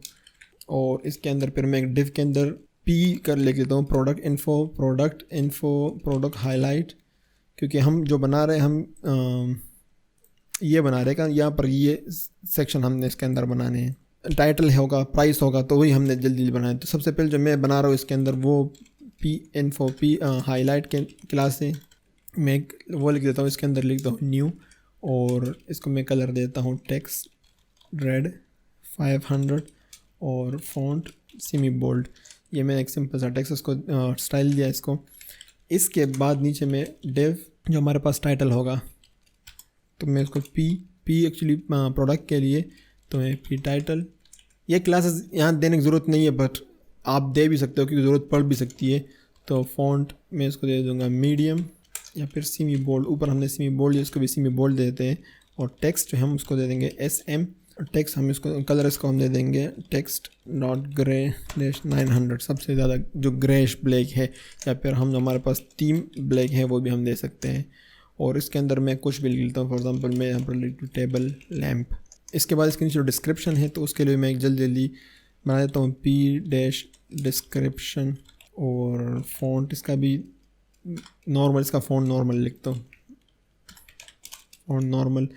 और इसके अंदर फिर मैं एक डिव के अंदर P कर लिख देता हूँ प्रोडक्ट इन्फो प्रोडक्ट हाईलाइट, क्योंकि हम जो बना रहे हैं हम ये बना रहे हैं, यहाँ पर ये सेक्शन हमने इसके अंदर बनाने हैं। टाइटल होगा, प्राइस होगा, तो वही हमने जल्दी जल्दी बनाया। तो सबसे पहले जो मैं बना रहा हूँ इसके अंदर वो P हाईलाइट के क्लास से मैं वो लिख देता हूँ, इसके अंदर लिखता हूँ न्यू, और इसको मैं कलर देता हूँ टेक्स्ट रेड 500 और फॉन्ट सेमी बोल्ड। ये मैंने एक सिंपल सा टेक्स्ट इसको स्टाइल दिया इसको। इसके बाद नीचे में डिव जो हमारे पास टाइटल होगा, तो मैं इसको P एक्चुअली प्रोडक्ट के लिए, तो मैं P टाइटल, ये क्लासेस यहाँ देने की ज़रूरत नहीं है, बट आप दे भी सकते हो क्योंकि ज़रूरत पड़ भी सकती है। तो फॉन्ट मैं इसको दे दूँगा मीडियम या फिर सेमी बोल्ड, ऊपर हमने सेमी बोल्ड, इसको भी सेमी बोल्ड देते हैं। और टेक्स्ट जो हम उसको दे देंगे SM, टेक्स्ट हम इसको कलर इसको हम दे देंगे टेक्स्ट डॉट ग्रे 900, सबसे ज़्यादा जो ग्रेश ब्लैक है, या फिर हम हमारे पास थीम ब्लैक है वो भी हम दे सकते हैं। और इसके अंदर मैं कुछ भी लिखता हूँ, फॉर एग्जांपल मैं यहाँ पर लिख टेबल लैम्प। इसके बाद इसके नीचे जो डिस्क्रिप्शन है, तो उसके लिए मैं एक जल्दी जल्दी बना देता हूँ P डिस्क्रिप्शन, और फॉन्ट इसका भी नॉर्मल, इसका फॉन्ट नॉर्मल लिखता हूँ, फॉन्ट नॉर्मल।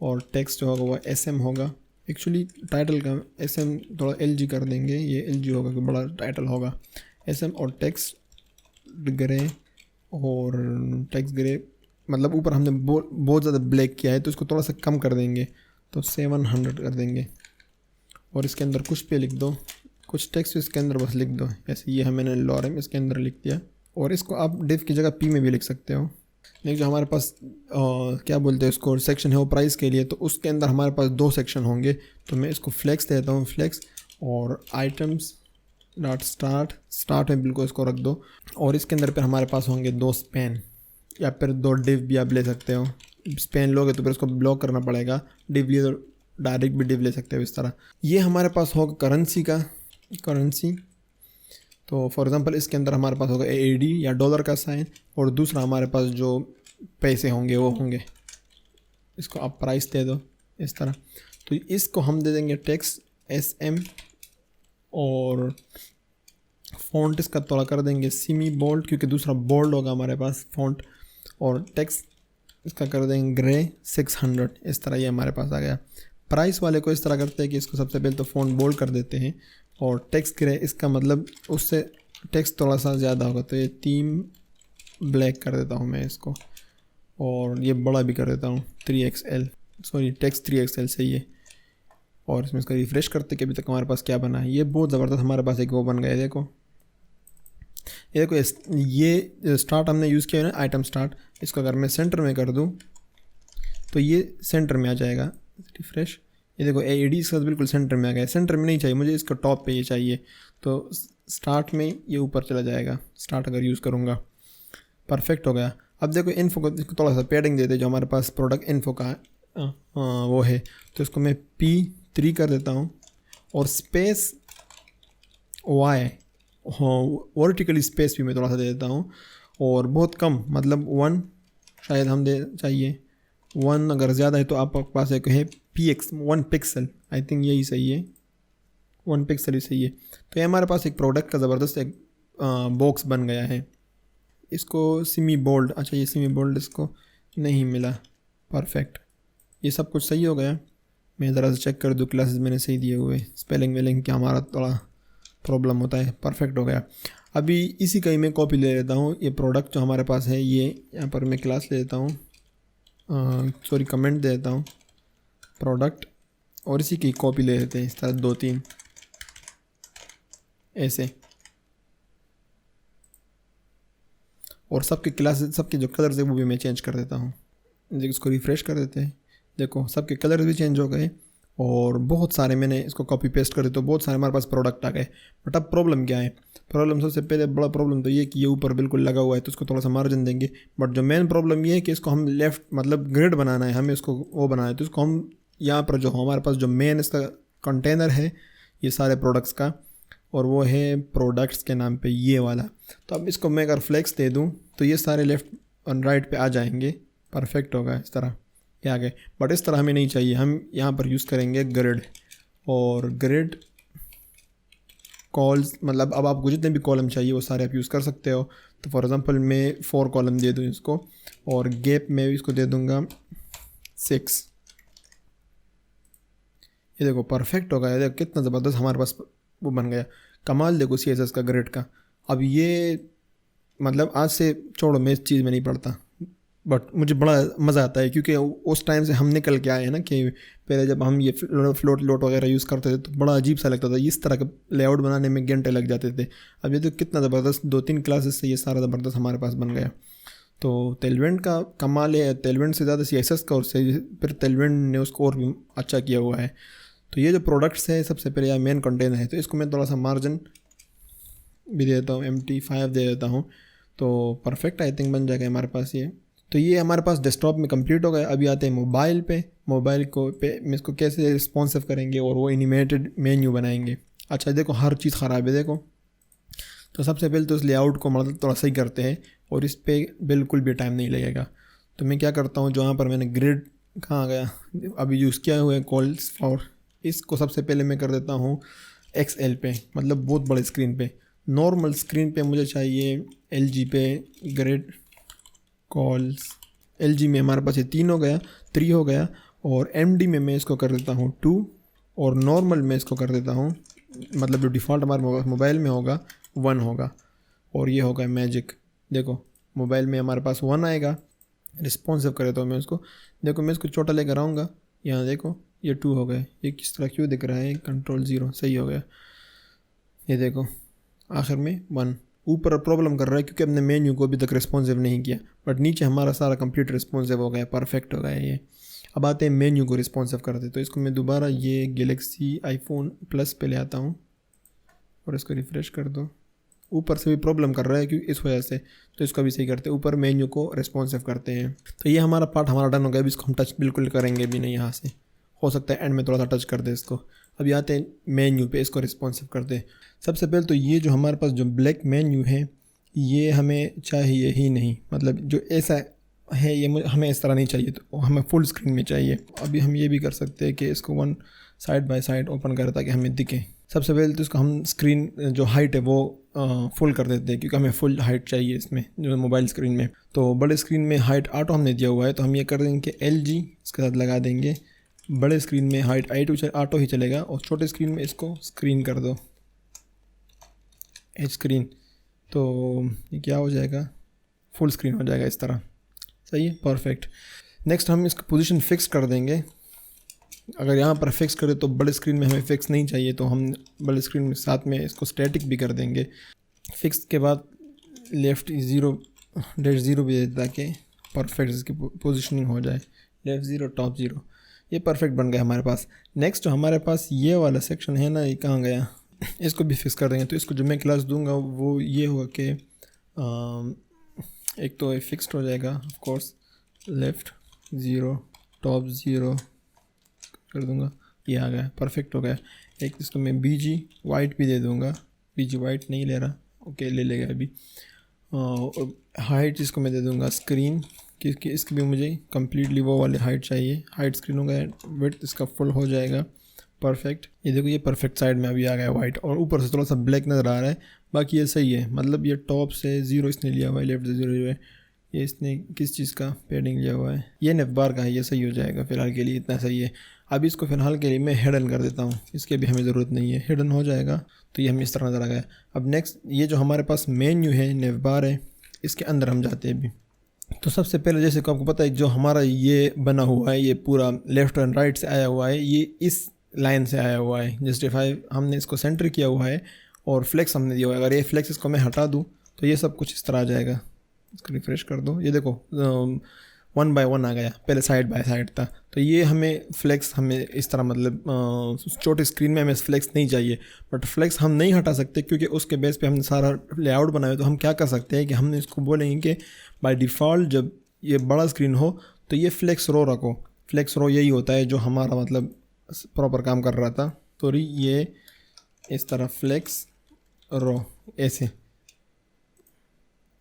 और टेक्स्ट जो होगा वो SM होगा, एक्चुअली टाइटल का SM थोड़ा LG कर देंगे, ये LG होगा कि बड़ा टाइटल होगा SM। और टेक्स्ट ग्रे, और टेक्स्ट ग्रे मतलब ऊपर हमने बहुत ज़्यादा ब्लैक किया है तो इसको थोड़ा सा कम कर देंगे, तो 700 कर देंगे। और इसके अंदर कुछ पे लिख दो, कुछ टेक्स्ट इसके अंदर बस लिख दो, जैसे ये मैंने लॉरेम इसके अंदर लिख दिया। और इसको आप डिव की जगह P में भी लिख सकते हो। लेकिन जो हमारे पास क्या बोलते हैं उसको सेक्शन है वो प्राइस के लिए, तो उसके अंदर हमारे पास 2 सेक्शन होंगे। तो मैं इसको फ्लेक्स देता हूँ, फ्लेक्स, और आइटम्स डॉट स्टार्ट में बिल्कुल इसको रख दो। और इसके अंदर फिर हमारे पास होंगे 2 स्पैन, या फिर 2 डिव भी आप ले सकते हो। स्पैन लोगे तो फिर उसको ब्लॉक करना पड़ेगा, डिव लिए तो डायरेक्ट भी डिव ले सकते हो इस तरह। ये हमारे पास होगा करेंसी। तो फॉर एग्जांपल इसके अंदर हमारे पास होगा AED या डॉलर का साइन, और दूसरा हमारे पास जो पैसे होंगे वो होंगे, इसको आप प्राइस दे दो इस तरह। तो इसको हम दे देंगे टेक्स्ट SM, और फॉन्ट इसका थोड़ा कर देंगे सेमी बोल्ड, क्योंकि दूसरा बोल्ड होगा हमारे पास फॉन्ट। और टेक्स्ट इसका कर देंगे ग्रे 600, इस तरह ये हमारे पास आ गया। प्राइस वाले को इस तरह करते हैं कि इसको सबसे पहले तो फ़ॉन्ट बोल्ड कर देते हैं और टेक्स्ट ग्रे, इसका मतलब उससे टेक्स्ट थोड़ा सा ज़्यादा होगा, तो ये थीम ब्लैक कर देता हूँ मैं इसको, और ये बड़ा भी कर देता हूँ 3XL, सॉरी टेक्स्ट 3XL सही है। और इसमें इसका रिफ़्रेश करते कि अभी तक हमारे पास क्या बना है। ये बहुत ज़बरदस्त हमारे पास एक वो बन गया है, देखो ये देखो, ये स्टार्ट हमने यूज़ किया है ना, आइटम स्टार्ट, इसको अगर मैं सेंटर में कर दूँ तो ये सेंटर में आ जाएगा। रिफ़्रेश, ये देखो AED इसका बिल्कुल सेंटर में आ गया। सेंटर में नहीं चाहिए मुझे, इसको टॉप पे ये चाहिए, तो स्टार्ट में ये ऊपर चला जाएगा, स्टार्ट अगर यूज़ करूँगा। परफेक्ट हो गया। अब देखो इन्फो को, इसको थोड़ा सा पैडिंग देते जो हमारे पास प्रोडक्ट इन्फो का वो है, तो इसको मैं P3 कर देता हूँ और स्पेस Y, हाँ वर्टिकली स्पेस भी मैं थोड़ा सा दे देता हूँ, और बहुत कम मतलब 1 शायद हम दे चाहिए 1, अगर ज़्यादा है तो आपके पास एक है PX 1 पिक्सल, आई थिंक यही सही है, 1 पिक्सल ही सही है। तो ये हमारे पास एक प्रोडक्ट का ज़बरदस्त एक बॉक्स बन गया है। इसको सेमी बोल्ड, अच्छा ये सेमी बोल्ड इसको नहीं मिला, परफेक्ट, ये सब कुछ सही हो गया। मैं ज़रा से चेक कर दूँ क्लासेस मैंने सही दिए हुए, स्पेलिंग वेलिंग क्या हमारा थोड़ा प्रॉब्लम होता है। परफेक्ट हो गया। अभी इसी का ही मैं कॉपी ले लेता हूँ, ये प्रोडक्ट जो हमारे पास है ये यहाँ पर मैं क्लास ले लेता हूँ, सॉरी कमेंट दे देता हूँ प्रोडक्ट, और इसी की कॉपी ले लेते हैं इस तरह 2-3 ऐसे, और सबके क्लासेस सबके जो कलर्स है वो भी मैं चेंज कर देता हूँ। देखो इसको रिफ़्रेश कर देते हैं, देखो सबके कलर्स भी चेंज हो गए, और बहुत सारे मैंने इसको कॉपी पेस्ट कर दिया तो बहुत सारे हमारे पास प्रोडक्ट आ गए। बट अब प्रॉब्लम क्या है, प्रॉब्लम सबसे पहले बड़ा प्रॉब्लम तो ये कि ये ऊपर बिल्कुल लगा हुआ है तो इसको थोड़ा सा मार्जिन देंगे। बट जो मेन प्रॉब्लम ये है कि इसको हम लेफ़्ट मतलब ग्रिड बनाना है, हमें इसको वो बनाना है, तो इसको हम यहाँ पर जो हमारे पास जो मेन इसका कंटेनर है ये सारे प्रोडक्ट्स का, और वो है प्रोडक्ट्स के नाम पे ये वाला। तो अब इसको मैं अगर फ्लेक्स दे दूँ तो ये सारे लेफ़्ट और राइट पे आ जाएंगे, परफेक्ट होगा इस तरह ये आ गए। बट इस तरह हमें नहीं चाहिए, हम यहाँ पर यूज़ करेंगे ग्रिड, और ग्रिड कॉल्स मतलब अब आपको जितने भी कॉलम चाहिए वो सारे आप यूज़ कर सकते हो। तो फॉर एग्ज़ाम्पल मैं 4 कॉलम दे दूँ इसको, और गैप में इसको दे दूँगा 6। ये देखो परफेक्ट होगा, ये देखो कितना ज़बरदस्त हमारे पास वो बन गया। कमाल देखो CSS का ग्रिड का। अब ये मतलब आज से छोड़ो, मैं इस चीज़ में नहीं पढ़ता, बट मुझे बड़ा मज़ा आता है क्योंकि उस टाइम से हम निकल के आए हैं ना, कि पहले जब हम ये फ्लोट वगैरह यूज़ करते थे तो बड़ा अजीब सा लगता था, इस तरह का लेआउट बनाने में घंटे लग जाते थे। अब ये तो कितना ज़बरदस्त 2-3 क्लासेस से ये सारा ज़बरदस्त हमारे पास बन गया। तो टेलवेंट का कमाल है, टेलवेंट से ज़्यादा CSS का, और फिर टेलवेंट ने उसको और भी अच्छा किया हुआ है। तो ये जो प्रोडक्ट्स है सबसे पहले यह मेन कंटेनर है, तो इसको मैं थोड़ा सा मार्जिन भी दे देता हूँ, MT5 दे देता हूँ, तो परफेक्ट आई थिंक बन जाएगा हमारे पास ये। तो ये हमारे पास डेस्कटॉप में कंप्लीट हो गया। अभी आते हैं मोबाइल पे, मोबाइल को पे में इसको कैसे रिस्पॉन्सिव करेंगे और वो एनिमेटेड मेन्यू बनाएंगे। अच्छा देखो हर चीज़ ख़राब है देखो, तो सबसे पहले तो इस लेआउट को मतलब थोड़ा सही करते हैं, और इस पर बिल्कुल भी टाइम नहीं लगेगा। तो मैं क्या करता हूँ, जो यहाँ पर मैंने ग्रिड कहाँ गया अभी यूज़ किया हुआ है कॉल्स फॉर, इसको सबसे पहले मैं कर देता हूँ XL पे, मतलब बहुत बड़े स्क्रीन पे। नॉर्मल स्क्रीन पे मुझे चाहिए LG पे ग्रिड कॉल्स, LG में हमारे पास ये 3 हो गया, 3 हो गया, और MD में मैं इसको कर देता हूँ 2, और नॉर्मल में इसको कर देता हूँ, मतलब जो डिफ़ॉल्ट हमारे मोबाइल में होगा 1 होगा, और ये होगा मैजिक। देखो मोबाइल में हमारे पास 1 आएगा, रिस्पॉन्सिव कर देता हूँ मैं उसको। देखो मैं इसको छोटा लेकर आऊँगा, यहाँ देखो ये 2 हो गए, ये किस तरह क्यों दिख रहा है, कंट्रोल 0 सही हो गया। ये देखो आखिर में 1 ऊपर प्रॉब्लम कर रहा है क्योंकि हमने मेन्यू को अभी तक रिस्पॉन्सिव नहीं किया, बट नीचे हमारा सारा कंप्लीट रिस्पॉन्सिव हो गया, परफेक्ट हो गया ये। अब आते हैं मेन्यू को रिस्पॉन्सिव करते, तो इसको मैं दोबारा ये गैलेक्सी iPhone Plus पे ले आता हूँ, और इसको रिफ़्रेश कर दो। ऊपर से भी प्रॉब्लम कर रहा है क्योंकि इस वजह से, तो इसको भी सही करते हैं, ऊपर मेन्यू को रिस्पॉन्सिव करते हैं। तो ये हमारा पार्ट हमारा डन हो गया। अभी इसको हम टच बिल्कुल करेंगे भी नहीं, यहाँ से हो सकता है एंड में थोड़ा सा टच कर दे इसको। अभी आते हैं मेन्यू पे, इसको रिस्पॉन्सिव करते हैं। सबसे पहले तो ये जो हमारे पास जो ब्लैक मेन्यू है ये हमें चाहिए ही नहीं, मतलब जो ऐसा है ये हमें इस तरह नहीं चाहिए, तो हमें फुल स्क्रीन में चाहिए। अभी हम ये भी कर सकते हैं कि इसको 1 साइड बाय साइड ओपन करें ताकि हमें दिखे। सबसे पहले तो इसको हम स्क्रीन जो हाइट है वो फुल कर देते हैं, क्योंकि हमें फुल हाइट चाहिए इसमें जो मोबाइल स्क्रीन में। तो बड़े स्क्रीन में हाइट ऑटो हमने दिया हुआ है, तो हम ये कर देंगे कि LG इसके साथ लगा देंगे बड़े स्क्रीन में हाइट ऑटो ही चलेगा और छोटे स्क्रीन में इसको स्क्रीन कर दो, एच स्क्रीन, तो ये क्या हो जाएगा, फुल स्क्रीन हो जाएगा इस तरह। सही है, परफेक्ट। नेक्स्ट हम इसकी पोजीशन फिक्स कर देंगे। अगर यहाँ पर फिक्स करें तो बड़े स्क्रीन में हमें फिक्स नहीं चाहिए, तो हम बड़े स्क्रीन में साथ में इसको स्टैटिक भी कर देंगे। फिक्स के बाद लेफ़्ट 0-0 भी दे ताकि परफेक्ट इसकी पोजीशनिंग हो जाए, लेफ़्ट 0 टॉप 0, ये परफेक्ट बन गया हमारे पास। नेक्स्ट जो हमारे पास ये वाला सेक्शन है ना, ये कहाँ गया, इसको भी फिक्स कर देंगे। तो इसको जो मैं क्लास दूंगा वो ये होगा कि एक तो फिक्स्ड हो जाएगा ऑफ कोर्स, लेफ़्ट 0 टॉप 0 कर दूंगा, ये आ गया, परफेक्ट हो गया। एक इसको मैं बीजी वाइट भी दे दूंगा, बीजी वाइट नहीं ले रहा, ओके ले लेगा अभी। हाइट इसको मैं दे दूंगा स्क्रीन, क्योंकि इसकी भी मुझे कम्प्लीटली वो वाली हाइट चाहिए, हाइट स्क्रीन होगा, विड्थ इसका फुल हो जाएगा, परफेक्ट। ये देखो ये परफेक्ट साइड में अभी आ गया वाइट, और ऊपर से थोड़ा सा ब्लैक नज़र आ रहा है, बाकी ये सही है। मतलब ये टॉप से 0 इसने लिया हुआ है, लेफ्ट से 0 है, ये इसने किस चीज़ का पेडिंग लिया हुआ है, ये नेफबार का है, ये सही हो जाएगा फ़िलहाल के लिए, इतना सही है। अभी इसको फ़िलहाल के लिए मैं हिडन कर देता हूँ, इसके भी हमें ज़रूरत नहीं है, हिडन हो जाएगा। तो ये हमें इस तरह नज़र आ गया। अब नेक्स्ट ये जो हमारे पास मेन्यू है, नेफबार है, इसके अंदर हम जाते हैं अभी। तो सबसे पहले जैसे कि आपको पता है जो हमारा ये बना हुआ है, ये पूरा लेफ़्ट एंड राइट से आया हुआ है, ये इस लाइन से आया हुआ है। जस्टिफाई हमने इसको सेंटर किया हुआ है और फ्लेक्स हमने दिया हुआ है। अगर ये फ्लेक्स इसको मैं हटा दूँ तो ये सब कुछ इस तरह आ जाएगा। इसको रिफ्रेश कर दो, ये देखो 1 बाय 1 आ गया, पहले साइड बाय साइड था। तो ये हमें फ्लेक्स हमें इस तरह, मतलब छोटे स्क्रीन में हमें फ्लेक्स नहीं चाहिए, बट फ्लेक्स हम नहीं हटा सकते क्योंकि उसके बेस पे हमने सारा लेआउट बनाया। तो हम क्या कर सकते हैं कि हमने इसको बोलेंगे कि बाय डिफ़ॉल्ट जब ये बड़ा स्क्रीन हो तो ये फ्लेक्स रो रखो। फ्लेक्स रो यही होता है जो हमारा मतलब प्रॉपर काम कर रहा था। तो ये इस तरह फ्लेक्स रो ऐसे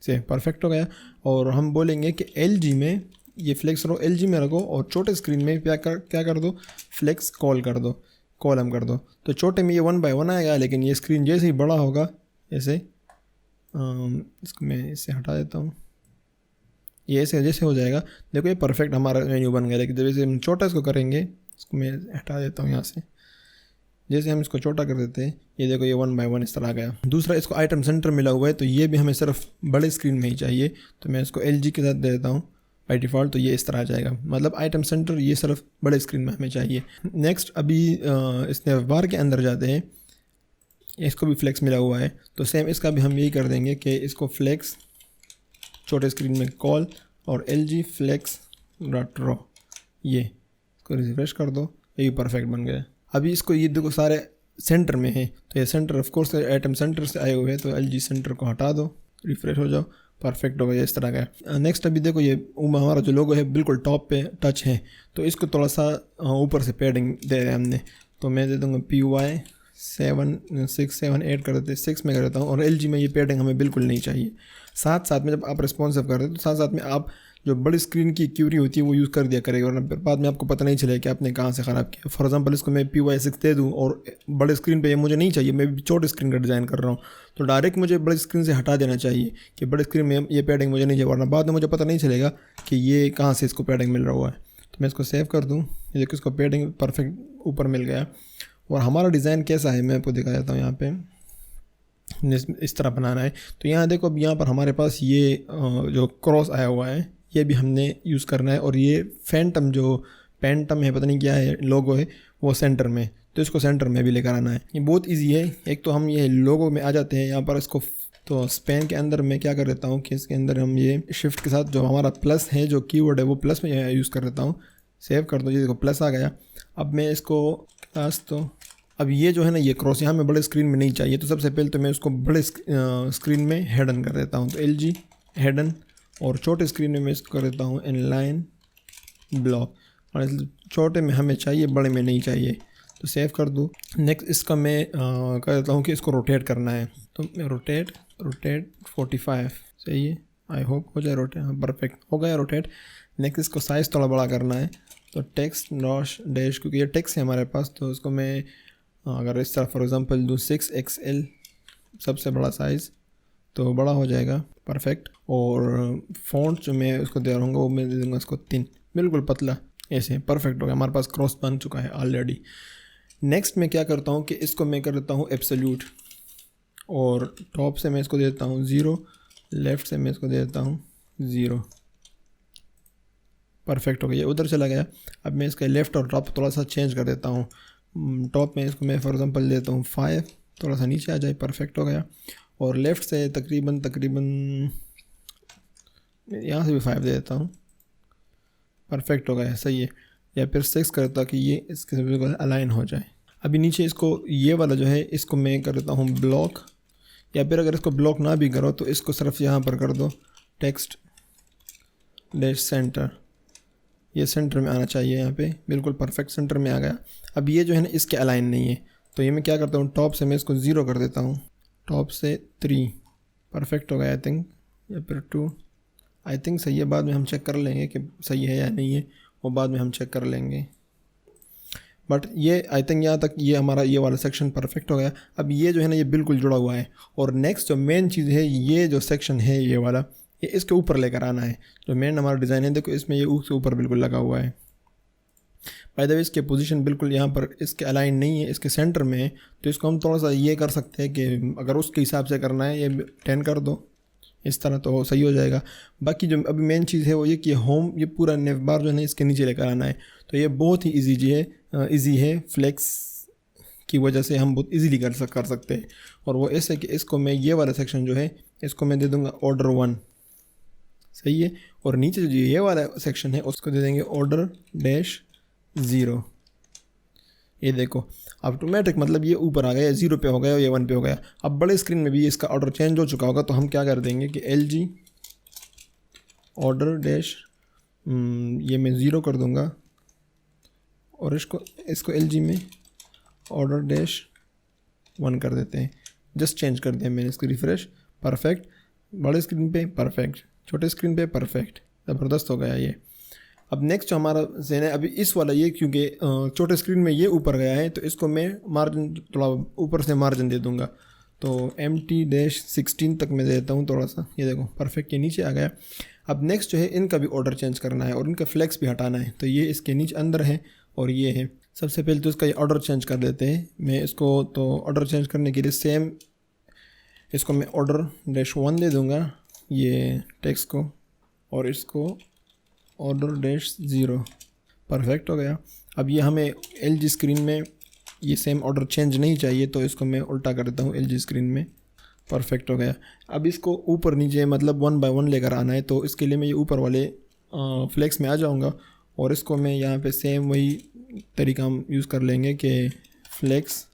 से परफेक्ट हो गया। और हम बोलेंगे कि LG में ये फ्लेक्स रो LG में रखो और छोटे स्क्रीन में क्या कर दो, फ्लेक्स कॉलम कर दो। तो छोटे में ये 1 बाय 1 आएगा, लेकिन ये स्क्रीन जैसे ही बड़ा होगा ऐसे, इसको मैं इससे हटा देता हूँ, ये ऐसे जैसे हो जाएगा। देखो ये परफेक्ट हमारा मेन्यू बन गया। लेकिन जैसे हम छोटा इसको करेंगे, इसको मैं हटा देता हूँ यहाँ से, जैसे हम इसको छोटा कर देते हैं, ये देखो ये 1 बाय 1 इस तरह आ गया। दूसरा इसको आइटम सेंटर मिला हुआ है, तो ये भी हमें सिर्फ बड़े स्क्रीन में ही चाहिए, तो मैं इसको LG के साथ दे देता हूँ बाई डिफ़ॉल्ट। तो ये इस तरह आ जाएगा, मतलब आइटम सेंटर ये सिर्फ बड़े स्क्रीन में हमें चाहिए। नेक्स्ट अभी इस नेविबार के अंदर जाते हैं, इसको भी फ्लेक्स मिला हुआ है, तो सेम इसका भी हम यही कर देंगे कि इसको फ्लेक्स छोटे स्क्रीन में कॉल और LG फ्लेक्स डॉट रो, ये इसको रिफ्रेश कर दो, ये भी परफेक्ट बन गया। अभी इसको ये देखो सारे सेंटर में है, तो ये centre of course item centre से आए हुए हैं, तो LG सेंटर को हटा दो, रिफ्रेश हो जाओ, परफेक्ट हो गया इस तरह का। नेक्स्ट अभी देखो ये हमारा जो लोगो है बिल्कुल टॉप पे टच है, तो इसको थोड़ा सा ऊपर से पैडिंग दे रहे हैं हमने, तो मैं दे दूँगा PY 6 7 8 कर देते, 6 में कर देता हूँ। और LG में ये पैडिंग हमें बिल्कुल नहीं चाहिए। साथ साथ में जब आप रिस्पॉन्सिव कर रहे हो तो साथ साथ में आप जो बड़ी स्क्रीन की क्यूरी होती है वो यूज़ कर दिया करेगा, वरना फिर बाद में आपको पता नहीं चलेगा कि आपने कहाँ से ख़राब किया। फॉर एग्जांपल इसको मैं PY 6 दे दूँ और बड़े स्क्रीन पे ये मुझे नहीं चाहिए, मैं भी छोटे स्क्रीन का डिज़ाइन कर रहा हूँ, तो डायरेक्ट मुझे बड़ी स्क्रीन से हटा देना चाहिए कि बड़े स्क्रीन में ये पैडिंग मुझे नहीं चाहिए, वरना बाद में मुझे पता नहीं चलेगा कि ये कहाँ से इसको पैडिंग मिल रहा हुआ है। तो मैं इसको सेव कर दूँ, ये देखो इसको पैडिंग परफेक्ट ऊपर मिल गया। और हमारा डिज़ाइन कैसा है मैं आपको दिखा देता हूँ। यहाँ पे इस तरह बनाना है, तो यहाँ देखो अब यहाँ पर हमारे पास ये जो क्रॉस आया हुआ है ये भी हमने यूज़ करना है, और ये फैंटम जो पैंटम है पता नहीं क्या है लोगो है वो सेंटर में, तो इसको सेंटर में भी लेकर आना है। ये बहुत इजी है। एक तो हम ये लोगो में आ जाते हैं यहाँ पर, इसको तो स्पेन के अंदर मैं क्या कर देता हूँ कि इसके अंदर हम ये शिफ्ट के साथ जो हमारा प्लस है जो कीवर्ड है वो प्लस में यूज़ कर देता हूँ। सेव कर दो, ये देखो प्लस आ गया। अब मैं इसको तो अब ये जो है ना ये क्रॉस यहाँ में बड़े स्क्रीन में नहीं चाहिए, तो सबसे पहले तो मैं उसको बड़े स्क्रीन में हेडन कर देता हूँ, तो LG हेडन, और छोटे स्क्रीन में मैं इसको कर देता हूँ इनलाइन ब्लॉक, और छोटे में हमें चाहिए बड़े में नहीं चाहिए, तो सेव कर दूँ। नेक्स्ट इसका मैं कर देता हूँ कि इसको रोटेट करना है, तो मैं रोटेट 45 सही है, आई होप हो जाए रोटेट, हाँ परफेक्ट हो गया रोटेट। नेक्स्ट इसको साइज़ थोड़ा बड़ा करना है, तो टेक्स्ट डैश क्योंकि ये टेक्स्ट है हमारे पास, तो इसको मैं अगर इस तरह फॉर एग्जांपल दूँ 6XL सबसे बड़ा साइज़, तो बड़ा हो जाएगा परफेक्ट। और फ़ॉन्ट जो मैं उसको दे रहा हूँ वो मैं दे दूँगा इसको 3, बिल्कुल पतला, ऐसे परफेक्ट हो गया, हमारे पास क्रॉस बन चुका है ऑलरेडी। नेक्स्ट मैं क्या करता हूँ कि इसको मैं कर देता हूँ एब्सोल्यूट, और टॉप से मैं इसको दे देता हूँ 0, लेफ़्ट से मैं इसको दे देता हूँ 0। परफेक्ट हो गया, ये उधर चला गया। अब मैं इसका लेफ़्ट और टॉप थोड़ा सा चेंज कर देता हूँ। टॉप में इसको मैं फॉर एग्जांपल देता हूँ 5, थोड़ा सा नीचे आ जाए, परफेक्ट हो गया। और लेफ़्ट से तकरीबन यहाँ से भी 5 दे देता हूँ, परफेक्ट हो गया, सही है। या फिर 6 करता कि ये इसके बिल्कुल अलाइन हो जाए। अभी नीचे इसको ये वाला जो है इसको मैं कर देता हूँ ब्लॉक, या फिर अगर इसको ब्लॉक ना भी करो तो इसको सिर्फ यहाँ पर कर दो टेक्स्ट डैश सेंटर, ये सेंटर में आना चाहिए, यहाँ पे बिल्कुल परफेक्ट सेंटर में आ गया। अब ये जो है ना इसके अलाइन नहीं है, तो ये मैं क्या करता हूँ टॉप से मैं इसको 0 कर देता हूँ, टॉप से 3, परफेक्ट हो गया आई थिंक, या फिर 2 आई थिंक सही है। बाद में हम चेक कर लेंगे कि सही है या नहीं है, वो बाद में हम चेक कर लेंगे। बट ये आई थिंक यहाँ तक ये हमारा ये वाला सेक्शन परफेक्ट हो गया। अब ये जो है ना ये बिल्कुल जुड़ा हुआ है, और नेक्स्ट जो मेन चीज़ है ये जो सेक्शन है ये वाला, ये इसके ऊपर लेकर आना है। जो मेन हमारा डिज़ाइन है देखो इसमें ये उसके ऊपर बिल्कुल लगा हुआ है। बाय द वे इसके पोजीशन बिल्कुल यहाँ पर इसके अलाइन नहीं है, इसके सेंटर में है। तो इसको हम थोड़ा सा ये कर सकते हैं कि अगर उसके हिसाब से करना है ये 10 कर दो, इस तरह तो सही हो जाएगा। बाकी जो अभी मेन चीज़ है वो ये कि होम ये पूरा नेव बार जो है ना इसके नीचे लेकर आना है। तो ये बहुत ही ईजी है, फ्लेक्स की वजह से हम बहुत इजीली कर सकते हैं। और वो ऐसे कि इसको मैं ये वाला सेक्शन जो है इसको मैं दे दूँगा ऑर्डर 1, सही है। और नीचे जो ये वाला सेक्शन है उसको दे देंगे ऑर्डर डैश 0। ये देखो ऑटोमेटिक मतलब ये ऊपर आ गया, 0 पे हो गया, ये 1 पे हो गया। अब बड़े स्क्रीन में भी इसका ऑर्डर चेंज हो चुका होगा, तो हम क्या कर देंगे कि LG ऑर्डर डैश ये मैं 0 कर दूंगा, और इसको LG में ऑर्डर डैश 1 कर देते हैं। जस्ट चेंज कर दिया मैंने इसको, रिफ्रेश, परफेक्ट। बड़े स्क्रीन पे परफेक्ट, छोटे स्क्रीन पे परफेक्ट, ज़बरदस्त हो गया ये। अब नेक्स्ट जो हमारा सेन है अभी इस वाला ये, क्योंकि छोटे स्क्रीन में ये ऊपर गया है तो इसको मैं मार्जिन थोड़ा ऊपर से मार्जिन दे दूंगा। तो MT-16 तक मैं दे देता हूँ थोड़ा सा, ये देखो परफेक्ट ये नीचे आ गया। अब नेक्स्ट जो है इनका भी ऑर्डर चेंज करना है और इनका फ्लेक्स भी हटाना है। तो ये इसके नीचे अंदर है और ये है। सबसे पहले तो इसका ये ऑर्डर चेंज कर देते हैं। मैं इसको तो ऑर्डर चेंज करने के लिए सेम इसको मैं ऑर्डर डैश 1 दे दूँगा ये टेक्स्ट को, और इसको ऑर्डर डैश 0, परफेक्ट हो गया। अब ये हमें LG स्क्रीन में ये सेम ऑर्डर चेंज नहीं चाहिए, तो इसको मैं उल्टा कर देता हूँ LG स्क्रीन में, परफेक्ट हो गया। अब इसको ऊपर नीचे मतलब 1 बाय 1 लेकर आना है, तो इसके लिए मैं ये ऊपर वाले फ्लेक्स में आ जाऊँगा, और इसको मैं यहाँ पे सेम वही तरीका हम यूज़ कर लेंगे कि flex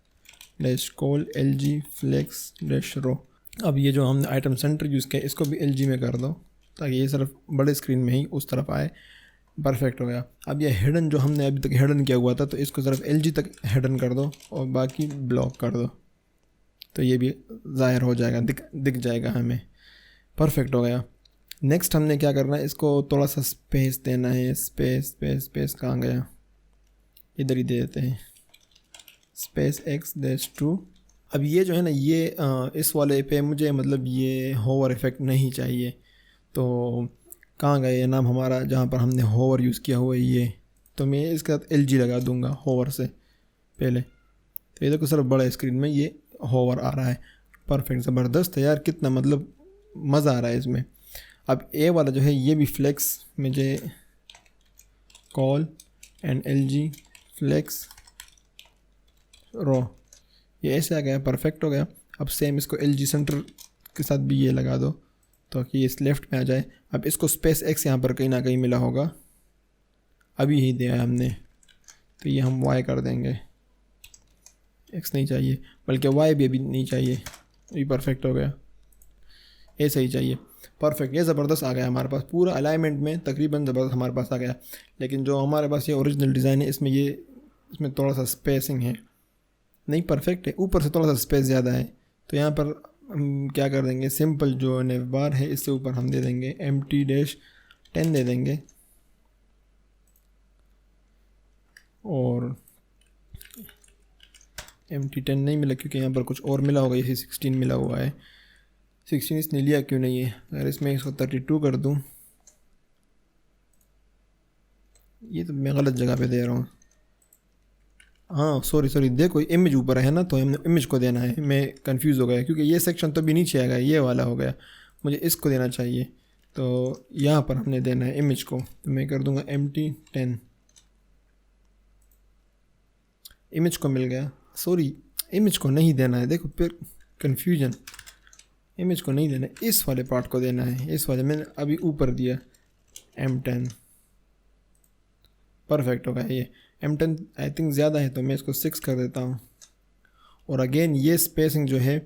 dash col LG flex dash row. अब ये जो हमने आइटम सेंटर यूज़ किया इसको भी LG में कर दो, ताकि ये सिर्फ बड़े स्क्रीन में ही उस तरफ आए, परफेक्ट हो गया। अब ये हिडन जो हमने अभी तक हिडन किया हुआ था, तो इसको सिर्फ LG तक हिडन कर दो और बाकी ब्लॉक कर दो, तो ये भी ज़ाहिर हो जाएगा, दिख जाएगा हमें, परफेक्ट हो गया। नेक्स्ट हमने क्या करना है, इसको थोड़ा सा स्पेस देना है। स्पेस कहाँ गया, इधर ही दे देते हैं, स्पेस X-2। अब ये जो है ना ये इस वाले पे मुझे मतलब ये होवर इफ़ेक्ट नहीं चाहिए, तो कहाँ गया ये नाम हमारा जहाँ पर हमने होवर यूज़ किया हुआ है ये, तो मैं इसका LG लगा दूँगा होवर से पहले। तो ये देखो सिर्फ बड़े स्क्रीन में ये होवर आ रहा है, परफेक्ट, ज़बरदस्त है यार, कितना मतलब मज़ा आ रहा है इसमें। अब ए वाला जो है ये भी फ्लेक्स मुझे कॉल एंड LG फ्लेक्स रो, ये ऐसे आ गया, परफेक्ट हो गया। अब सेम इसको LG सेंटर के साथ भी ये लगा दो, तो कि इस लेफ़्ट में आ जाए। अब इसको स्पेस X यहाँ पर कहीं ना कहीं मिला होगा, अभी ही दिया है हमने, तो ये हम Y कर देंगे, X नहीं चाहिए, बल्कि Y भी अभी नहीं चाहिए, ये परफेक्ट हो गया, ऐसा ही चाहिए, परफेक्ट। ये ज़बरदस्त आ गया हमारे पास, पूरा अलाइनमेंट में तकरीबन ज़बरदस्त हमारे पास आ गया। लेकिन जो हमारे पास ये ओरिजिनल डिज़ाइन है इसमें थोड़ा सा स्पेसिंग है, नहीं परफेक्ट है, ऊपर से थोड़ा सा स्पेस ज़्यादा है। तो यहाँ पर हम क्या कर देंगे, सिंपल जो नेव बार है इससे ऊपर हम दे देंगे MT-10 दे देंगे, और MT-10 नहीं मिला क्योंकि यहाँ पर कुछ और मिला होगा, इसे 16 मिला हुआ है। 16 इसने लिया क्यों नहीं है, अगर इसमें इसको 32 कर दूँ, ये तो मैं गलत जगह पे दे रहा हूँ। हाँ सॉरी देखो इमेज ऊपर है ना, तो हमने इमेज को देना है, मैं कंफ्यूज हो गया क्योंकि ये सेक्शन तो भी नीचे आएगा, ये वाला हो गया, मुझे इसको देना चाहिए। तो यहाँ पर हमने देना है इमेज को, तो मैं कर दूँगा MT10। इमेज को मिल गया, सॉरी इमेज को नहीं देना है, देखो फिर कन्फ्यूजन, इमेज को नहीं देना है, इस वाले पार्ट को देना है, इस वाले मैंने अभी ऊपर दिया M10। परफेक्ट होगा ये। M10 आई थिंक ज़्यादा है तो मैं इसको 6 कर देता हूँ। और अगेन ये स्पेसिंग जो है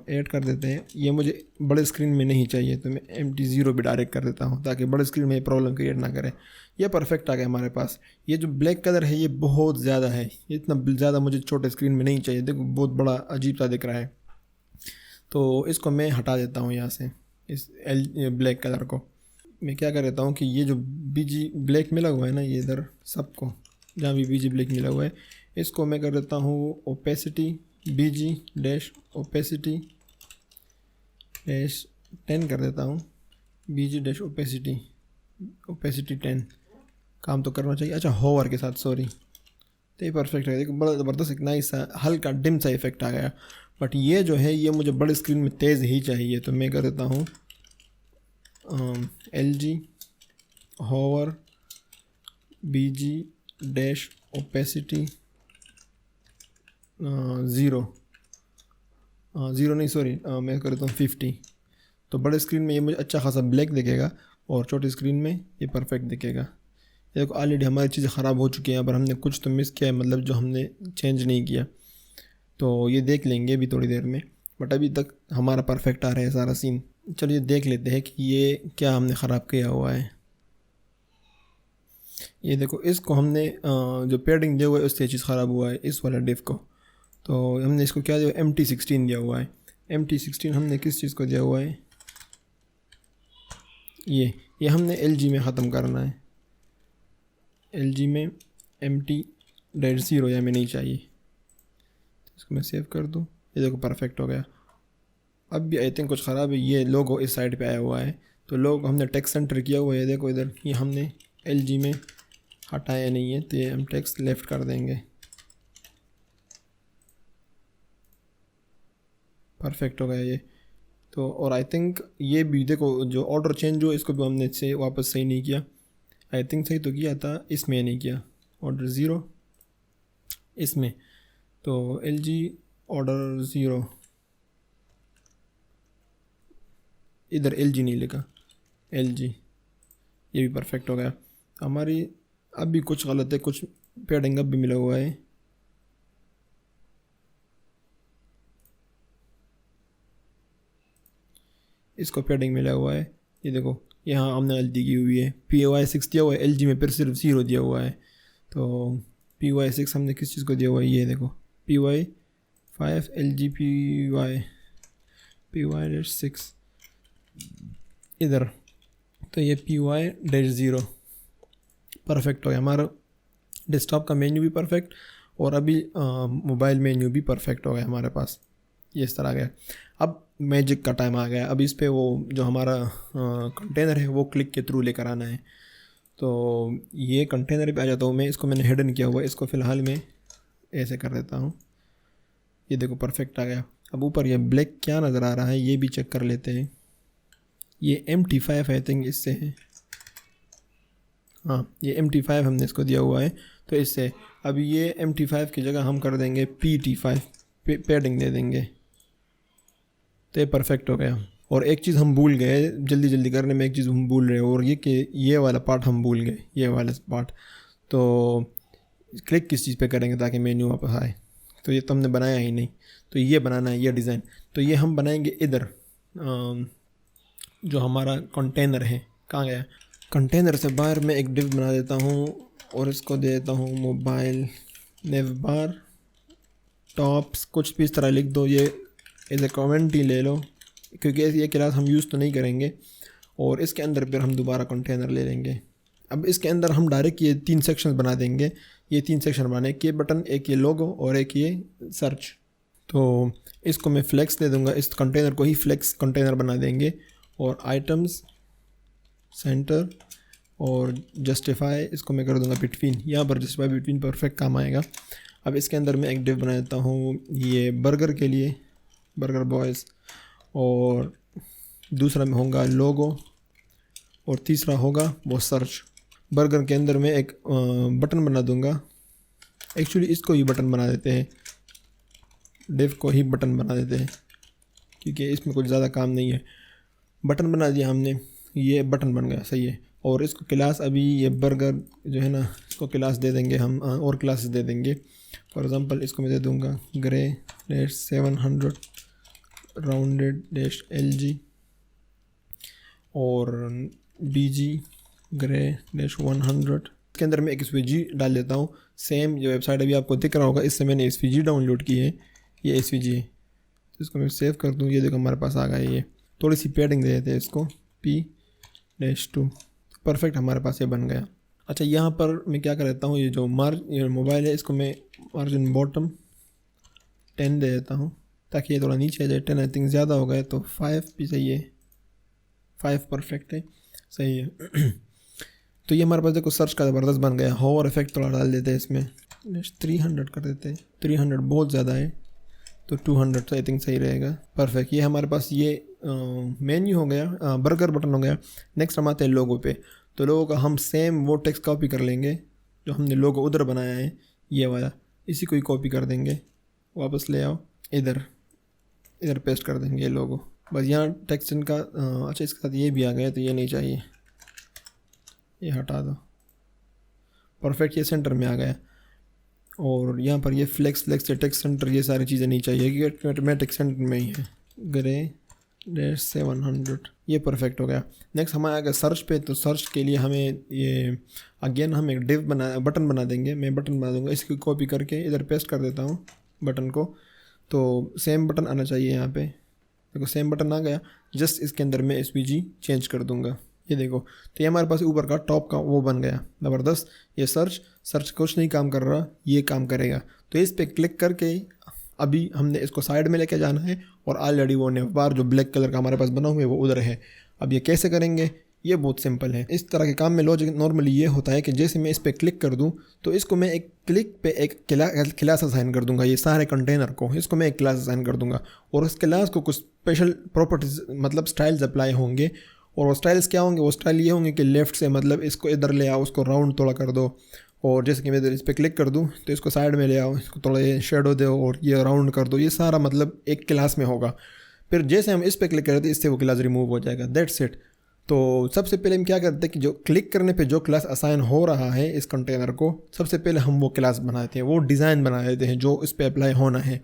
ऐड कर देते हैं, ये मुझे बड़े स्क्रीन में नहीं चाहिए तो मैं MT0 भी डायरेक्ट कर देता हूँ ताकि बड़े स्क्रीन में प्रॉब्लम क्रिएट ना करे। ये परफेक्ट आ गया हमारे पास। ये जो ब्लैक कलर है ये बहुत ज़्यादा है, ये इतना ज़्यादा मुझे छोटे स्क्रीन में नहीं चाहिए, देखो बहुत बड़ा अजीब सा दिख रहा है। तो इसको मैं हटा देता हूँ यहाँ से, इस ब्लैक कलर को। मैं क्या कर देता हूँ कि ये जो BG ब्लैक मिला हुआ है ना, ये इधर सबको जहाँ भी BG ब्लैक मिला हुआ है, इसको मैं कर देता हूँ ओपेसिटी BG-ओपेसिटी -10 कर देता हूँ। BG-ओपेसिटी 10 काम तो करना चाहिए। अच्छा होवर के साथ, सॉरी, तो ये परफेक्ट है। देखो बड़ा ज़बरदस्त एक नाइस सा हल्का डिम सा इफेक्ट आ गया। बट ये जो है ये मुझे बड़े स्क्रीन में तेज़ ही चाहिए, तो मैं कर देता हूँ LG होवर BG-ओपेसिटी 0 नहीं सॉरी, मैं कर देता हूँ 50। तो बड़े स्क्रीन में ये मुझे अच्छा खासा ब्लैक दिखेगा और छोटी स्क्रीन में ये परफेक्ट दिखेगा। ये देखो ऑलरेडी हमारी चीज़ें ख़राब हो चुकी हैं, पर हमने कुछ तो मिस किया है, मतलब जो हमने चेंज नहीं किया, तो ये देख लेंगे अभी थोड़ी देर में। बट अभी तक हमारा परफेक्ट आ रहा है सारा सीन। चलिए देख लेते हैं कि ये क्या हमने ख़राब किया हुआ है। ये देखो इसको हमने जो पेडिंग दिया हुआ है उससे चीज़ ख़राब हुआ है, इस वाला डिफ को। तो हमने इसको क्या दिया, MT16 दिया हुआ है। MT16 हमने किस चीज़ को दिया हुआ है, ये हमने LG में ख़त्म करना है। LG में MT-0 या में नहीं चाहिए, तो इसको मैं सेव कर दूँ। ये देखो परफेक्ट हो गया। अब भी आई थिंक कुछ ख़राब है, ये लोगो इस साइड पे आया हुआ है, तो लोग हमने टेक्स्ट सेंटर किया हुआ है, देखो इधर, ये हमने LG में हटाया नहीं है, तो ये हम टेक्स्ट लेफ़्ट कर देंगे। परफेक्ट हो गया ये तो। और आई थिंक ये भी देखो जो ऑर्डर चेंज हुआ इसको भी हमने से वापस सही नहीं किया। आई थिंक सही तो किया था, इसमें नहीं किया, ऑर्डर 0 इसमें, तो LG ऑर्डर 0 इधर LG नहीं लिखा, LG, ये भी परफेक्ट हो गया हमारी। अब भी कुछ गलत है, कुछ पेडिंग अब भी मिला हुआ है। इसको पेडिंग मिला हुआ है, ये देखो यहाँ हमने गलती की हुई है। PY6 दिया हुआ है, LG में फिर सिर्फ 0 दिया हुआ है। तो PY6 हमने किस चीज़ को दिया हुआ है, ये देखो PY5 LG PY-6 इधर, तो ये PY-0 परफेक्ट हो गया हमारा। डेस्कटॉप का मेन्यू भी परफेक्ट और अभी मोबाइल मेन्यू भी परफेक्ट हो गया हमारे पास, ये इस तरह आ गया। अब मैजिक का टाइम आ गया। अब इस पे वो जो हमारा कंटेनर है वो क्लिक के थ्रू लेकर आना है। तो ये कंटेनर पे आ जाता हूँ मैं, इसको मैंने हिडन किया हुआ है, इसको फ़िलहाल मैं ऐसे कर देता हूँ। ये देखो परफेक्ट आ गया। अब ऊपर ये ब्लैक क्या नज़र आ रहा है ये भी चेक कर लेते हैं। ये MT5 आई थिंक इससे है, हाँ ये MT5 हमने इसको दिया हुआ है, तो इससे अब ये MT5 की जगह हम कर देंगे PT5, पेडिंग दे देंगे, तो ये परफेक्ट हो गया। और एक चीज़ हम भूल गए जल्दी करने में, एक चीज़ हम भूल रहे हैं, और ये कि ये वाला पार्ट हम भूल गए, ये वाला पार्ट। तो क्लिक किस चीज़ पे करेंगे ताकि मेन्यू वापस आए, तो ये तो हमने बनाया ही नहीं, तो ये बनाना है, ये डिज़ाइन। तो ये हम बनाएंगे इधर, जो हमारा कंटेनर है, कहाँ गया, कंटेनर से बाहर मैं एक डिव बना देता हूँ और इसको दे देता हूँ मोबाइल नेव बार टॉप्स, कुछ भी इस तरह लिख दो, ये एज ए कमेंट ही ले लो क्योंकि ये क्लास हम यूज़ तो नहीं करेंगे। और इसके अंदर फिर हम दोबारा कंटेनर ले लेंगे। अब इसके अंदर हम डायरेक्ट ये 3 सेक्शन बना देंगे। ये 3 सेक्शन बनाने, एक ये बटन, एक ये लोगो और एक ये सर्च। तो इसको मैं फ्लेक्स दे दूँगा, इस कंटेनर को ही फ्लेक्स कंटेनर बना देंगे। और आइटम्स सेंटर और जस्टिफाई इसको मैं कर दूंगा बिटवीन। यहाँ पर जस्टिफाई बिटवीन परफेक्ट काम आएगा। अब इसके अंदर मैं एक डिव बना देता हूँ ये बर्गर के लिए, बर्गर बॉयज़, और दूसरा में होगा लोगो, और तीसरा होगा वो सर्च। बर्गर के अंदर मैं एक बटन बना दूंगा, एक्चुअली इसको ही बटन बना देते हैं, डिव को ही बटन बना देते हैं क्योंकि इसमें कुछ ज़्यादा काम नहीं है। बटन बना दिया हमने, ये बटन बन गया, सही है। और इसको क्लास अभी ये बर्गर जो है ना, इसको क्लास दे देंगे हम, और क्लासेस दे देंगे। फॉर एग्ज़ाम्पल इसको मैं दे दूँगा grey dash 700 rounded dash LG, और BG ग्रे डैश 100। इसके अंदर मैं एक SVG डाल देता हूँ। सेम जो वेबसाइट अभी आपको दिख रहा होगा, इससे मैंने SVG डाउनलोड की है, ये SVG है। तो इसको मैं सेव कर दूँ, ये देखो हमारे पास आ गया। ये थोड़ी सी पैडिंग दे देते हैं इसको, P-2, परफेक्ट हमारे पास ये बन गया। अच्छा, यहाँ पर मैं क्या कर देता हूँ, ये जो ये मोबाइल है इसको मैं मार्जिन बॉटम 10 दे देता हूँ ताकि ये थोड़ा नीचे आ जाए। 10 आई थिंक ज़्यादा हो गया, तो 5 भी सही है, 5 परफेक्ट है, सही है। तो ये हमारे पास देखो सर्च का ज़बरदस्त बन गया। होवर इफेक्ट थोड़ा डाल देते हैं इसमें, 300 कर देते हैं, 300 बहुत ज़्यादा है, तो 200 आई थिंक सही रहेगा, परफेक्ट। ये हमारे पास ये मेन्यू हो गया, बर्गर बटन हो गया। नेक्स्ट हम आते हैं लोगो पे। तो लोगो का हम सेम वो टेक्स्ट कॉपी कर लेंगे जो हमने लोगो उधर बनाया है, ये वाला, इसी को ही कॉपी कर देंगे, वापस ले आओ, इधर पेस्ट कर देंगे लोगो। बस यहाँ टेक्स्ट इनका अच्छा इसके साथ ये भी आ गया, तो ये नहीं चाहिए, ये हटा दो, परफेक्ट, ये सेंटर में आ गया। और यहाँ पर ये फ्लेक्स से टेक्स्ट सेंटर, ये सारी चीज़ें नहीं चाहिए क्योंकि ऑटोमेटिक सेंटर में ही है। ग्रे डैश 700, ये परफेक्ट हो गया। नेक्स्ट हमारे आगे सर्च पे। तो सर्च के लिए हमें ये अगेन हम एक बटन बना देंगे। मैं बटन बना दूंगा, इसकी कॉपी करके इधर पेस्ट कर देता हूँ बटन को। तो सेम बटन आना चाहिए यहाँ पे, देखो सेम बटन आ गया। जस्ट इसके अंदर मैं SVG चेंज कर दूंगा, ये देखो। तो ये हमारे पास ऊपर का टॉप का वो बन गया, ज़बरदस्त। ये सर्च कुछ नहीं काम कर रहा, ये काम करेगा। तो इस पर क्लिक करके अभी हमने इसको साइड में लेके जाना है, और ऑलरेडी वो नेवबार जो ब्लैक कलर का हमारे पास बना हुआ है वो उधर है। अब ये कैसे करेंगे, ये बहुत सिंपल है। इस तरह के काम में लॉजिक नॉर्मली ये होता है कि जैसे मैं इस पर क्लिक कर दूं तो इसको मैं एक क्लिक पे एक क्लास असाइन कर दूंगा। ये सारे कंटेनर को इसको मैं एक क्लास असाइन कर दूंगा, और उस क्लास को कुछ स्पेशल प्रॉपर्टीज मतलब स्टाइल्स अप्लाई होंगे। और वो स्टाइल्स क्या होंगे, वो स्टाइल ये होंगे कि लेफ़्ट से मतलब इसको इधर ले आओ, उसको राउंड थोड़ा कर दो, और जैसे कि मैं इधर इस पर क्लिक कर दूं तो इसको साइड में ले आओ, इसको थोड़ा ये शेडो दो और ये राउंड कर दो। ये सारा मतलब एक क्लास में होगा। फिर जैसे हम इस पर क्लिक करते हैं इससे वो क्लास रिमूव हो जाएगा, दैट्स इट। तो सबसे पहले हम क्या करते हैं कि जो क्लिक करने पे जो क्लास असाइन हो रहा है इस कंटेनर को, सबसे पहले हम वो क्लास बनाते हैं, वो डिज़ाइन बना देते हैं जो इस पर अप्लाई होना है।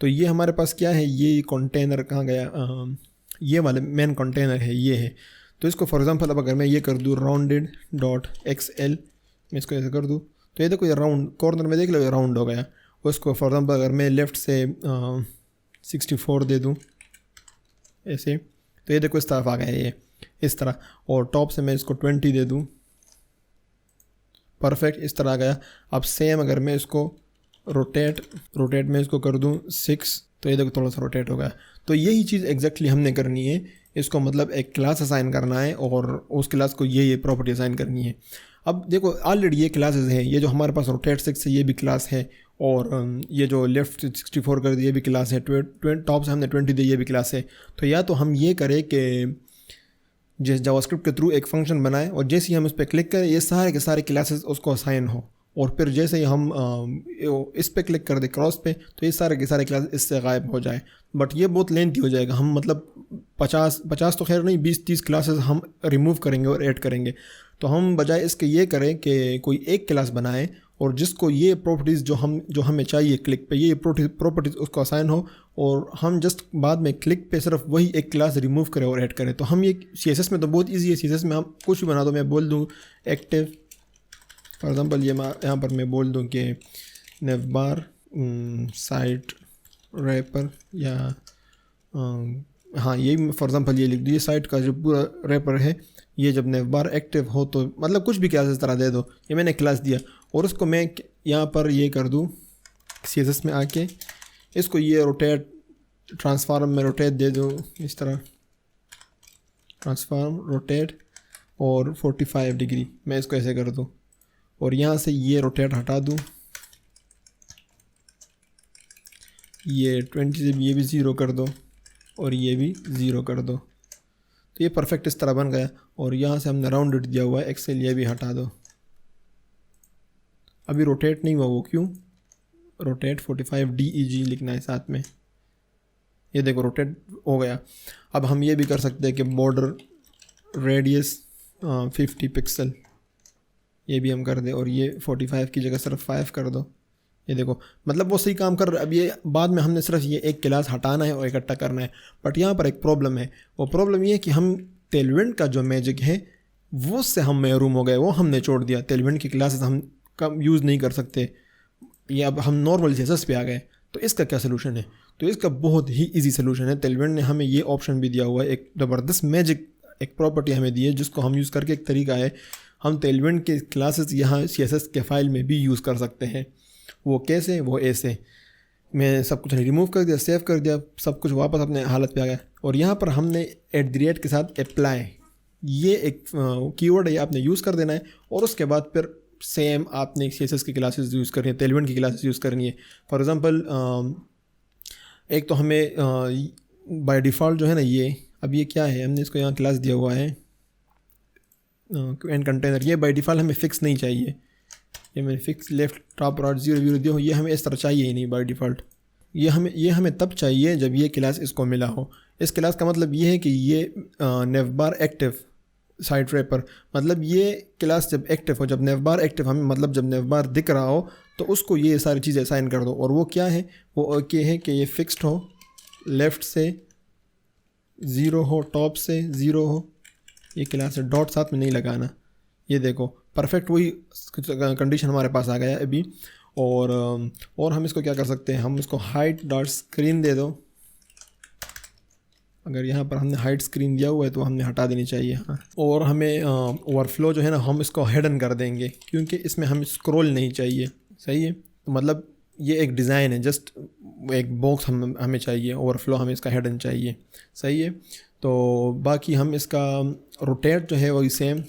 तो ये हमारे पास क्या है, ये कंटेनर कहाँ गया, ये वाले मेन कंटेनर है, ये है। तो इसको फॉर एग्जांपल अब अगर मैं ये कर दूँ rounded.xl, मैं इसको ऐसे कर दूँ तो ये देखो ये राउंड कॉर्नर में देख लो, ये राउंड हो गया। उसको फॉर एग्जांपल अगर मैं लेफ़्ट से 64 दे दूँ ऐसे, तो ये देखो इस तरफ आ गया ये इस तरह। और टॉप से मैं इसको 20 दे दूँ, परफेक्ट, इस तरह आ गया। अब सेम अगर मैं इसको रोटेट में इसको कर दूँ 6, तो ये देखो थोड़ा सा रोटेट हो गया। तो यही चीज़ एग्जैक्टली हमने करनी है, इसको मतलब एक क्लास असाइन करना है और उस क्लास को ये प्रॉपर्टी असाइन करनी है। अब देखो ऑलरेडी ये क्लासेस हैं, ये जो हमारे पास रोटेट 6 है ये भी क्लास है, और ये जो लेफ़्ट 64 कर दिए ये भी क्लास है, टॉप से हमने 20 दिए ये भी क्लास है। तो या तो हम ये करें कि जिस जावास्क्रिप्ट के थ्रू एक फंक्शन बनाए, और जैसे ही हम उस पर क्लिक करें ये सारे के सारे क्लासेस उसको असाइन हो, और फिर जैसे ही हम इस पे क्लिक कर दे क्रॉस पे, तो ये सारे के सारे क्लास इससे गायब हो जाए। बट ये बहुत लेंथी हो जाएगा, हम मतलब 50 तो खैर नहीं, 20-30 क्लासेस हम रिमूव करेंगे और ऐड करेंगे। तो हम बजाय इसके ये करें कि कोई एक क्लास बनाए, और जिसको ये प्रॉपर्टीज़ जो हमें चाहिए क्लिक पे, ये प्रॉपर्टीज़ उसको असाइन हो, और हम जस्ट बाद में क्लिक पे सिर्फ वही एक क्लास रिमूव करें और ऐड करें। तो हम ये CSS में तो बहुत ईजी है, CSS में हम कुछ भी बना दो, मैं बोल दूँ एक्टिव, फॉर एग्ज़ाम्पल ये यहाँ पर मैं बोल दूँ कि नेवबार साइट रैपर, या हाँ यही फॉर एग्ज़ाम्पल ये लिख दो, ये साइट का जो पूरा रैपर है ये जब नेवबार एक्टिव हो, तो मतलब कुछ भी क्लास इस तरह दे दो। ये मैंने क्लास दिया, और उसको मैं यहाँ पर ये कर दूँ CSS में आके, इसको ये रोटेट ट्रांसफार्म में रोटेट दे दूँ, इस तरह ट्रांसफार्म रोटेट और 45 डिग्री मैं इसको ऐसे कर दूँ और यहाँ से ये रोटेट हटा दूँ, ये 20 से ये भी 0 कर दो और ये भी 0 कर दो, तो ये परफेक्ट इस तरह बन गया। और यहाँ से हमने राउंडेड दिया हुआ है एक्सेल, ये भी हटा दो। अभी रोटेट नहीं हुआ, वो क्यों? रोटेट 45 DEG लिखना है साथ में, ये देखो रोटेट हो गया। अब हम ये भी कर सकते हैं कि बॉर्डर रेडियस 50 पिक्सल ये भी हम कर दें और ये 45 की जगह सिर्फ 5 कर दो। ये देखो मतलब वो सही काम कर रहा है। अब ये बाद में हमने सिर्फ ये एक क्लास हटाना है और इकट्ठा करना है, बट यहाँ पर एक प्रॉब्लम है। वो प्रॉब्लम ये है कि हम टेलविंड का जो मैजिक है वो से हम महरूम हो गए, वो हमने छोड़ दिया। टेलविंड की क्लासेस हम कम यूज़ नहीं कर सकते, ये अब हम नॉर्मल जेसस पे आ गए। तो इसका क्या सोल्यूशन है? तो इसका बहुत ही इजी सोल्यूशन है। टेलविंड ने हमें ये ऑप्शन भी दिया हुआ है, एक ज़बरदस्त मैजिक एक प्रॉपर्टी हमें दी है जिसको हम यूज़ करके, एक तरीका है हम टेलविंड के क्लासेस यहाँ CSS के फाइल में भी यूज़ कर सकते हैं। वो कैसे? वो ऐसे, मैं सब कुछ रिमूव कर दिया, सेव कर दिया, सब कुछ वापस अपने हालत पे आ गया। और यहाँ पर हमने @ के साथ अप्लाई, ये एक कीवर्ड है, आपने यूज़ कर देना है। और उसके बाद फिर सेम आपने CSS की क्लासेस यूज़ करनी है, टेलविंड की क्लासेस यूज़ करनी है। फॉर एग्ज़ाम्पल एक तो हमें बाय डिफ़ॉल्ट जो है ना, ये अब ये क्या है, हमने इसको यहाँ क्लास दिया हुआ है एंड कंटेनर, ये बाय डिफ़ॉल्ट हमें फ़िक्स नहीं चाहिए। ये मैंने फ़िक्स लेफ़्ट टॉप राइट 0 0 दिया हो, ये हमें इस तरह चाहिए ही नहीं बाय डिफ़ॉल्ट। ये हमें तब चाहिए जब ये क्लास इसको मिला हो। इस क्लास का मतलब ये है कि ये नेवबार एक्टिव साइड रैपर, मतलब ये क्लास जब एक्टिव हो, जब नेवबार एक्टिव हमें मतलब जब नेवबार दिख रहा हो तो उसको ये सारी चीज़ें असाइन कर दो। और वो क्या है? वो क्या है कि ये फिक्स्ड हो, लेफ़्ट से 0 हो, टॉप से 0 हो, ये क्लास है, डॉट साथ में नहीं लगाना। ये देखो परफेक्ट वही कंडीशन हमारे पास आ गया अभी। और हम इसको क्या कर सकते हैं, हम इसको हाइट डॉट स्क्रीन दे दो। अगर यहाँ पर हमने हाइट स्क्रीन दिया हुआ है तो हमने हटा देनी चाहिए। हाँ, और हमें ओवरफ्लो जो है ना, हम इसको हिडन कर देंगे क्योंकि इसमें हमें स्क्रॉल नहीं चाहिए। सही है, तो मतलब ये एक डिज़ाइन है, जस्ट एक बॉक्स हमें चाहिए, ओवरफ्लो हमें इसका हिडन चाहिए। सही है, तो बाकी हम इसका रोटेट जो है वही सेम,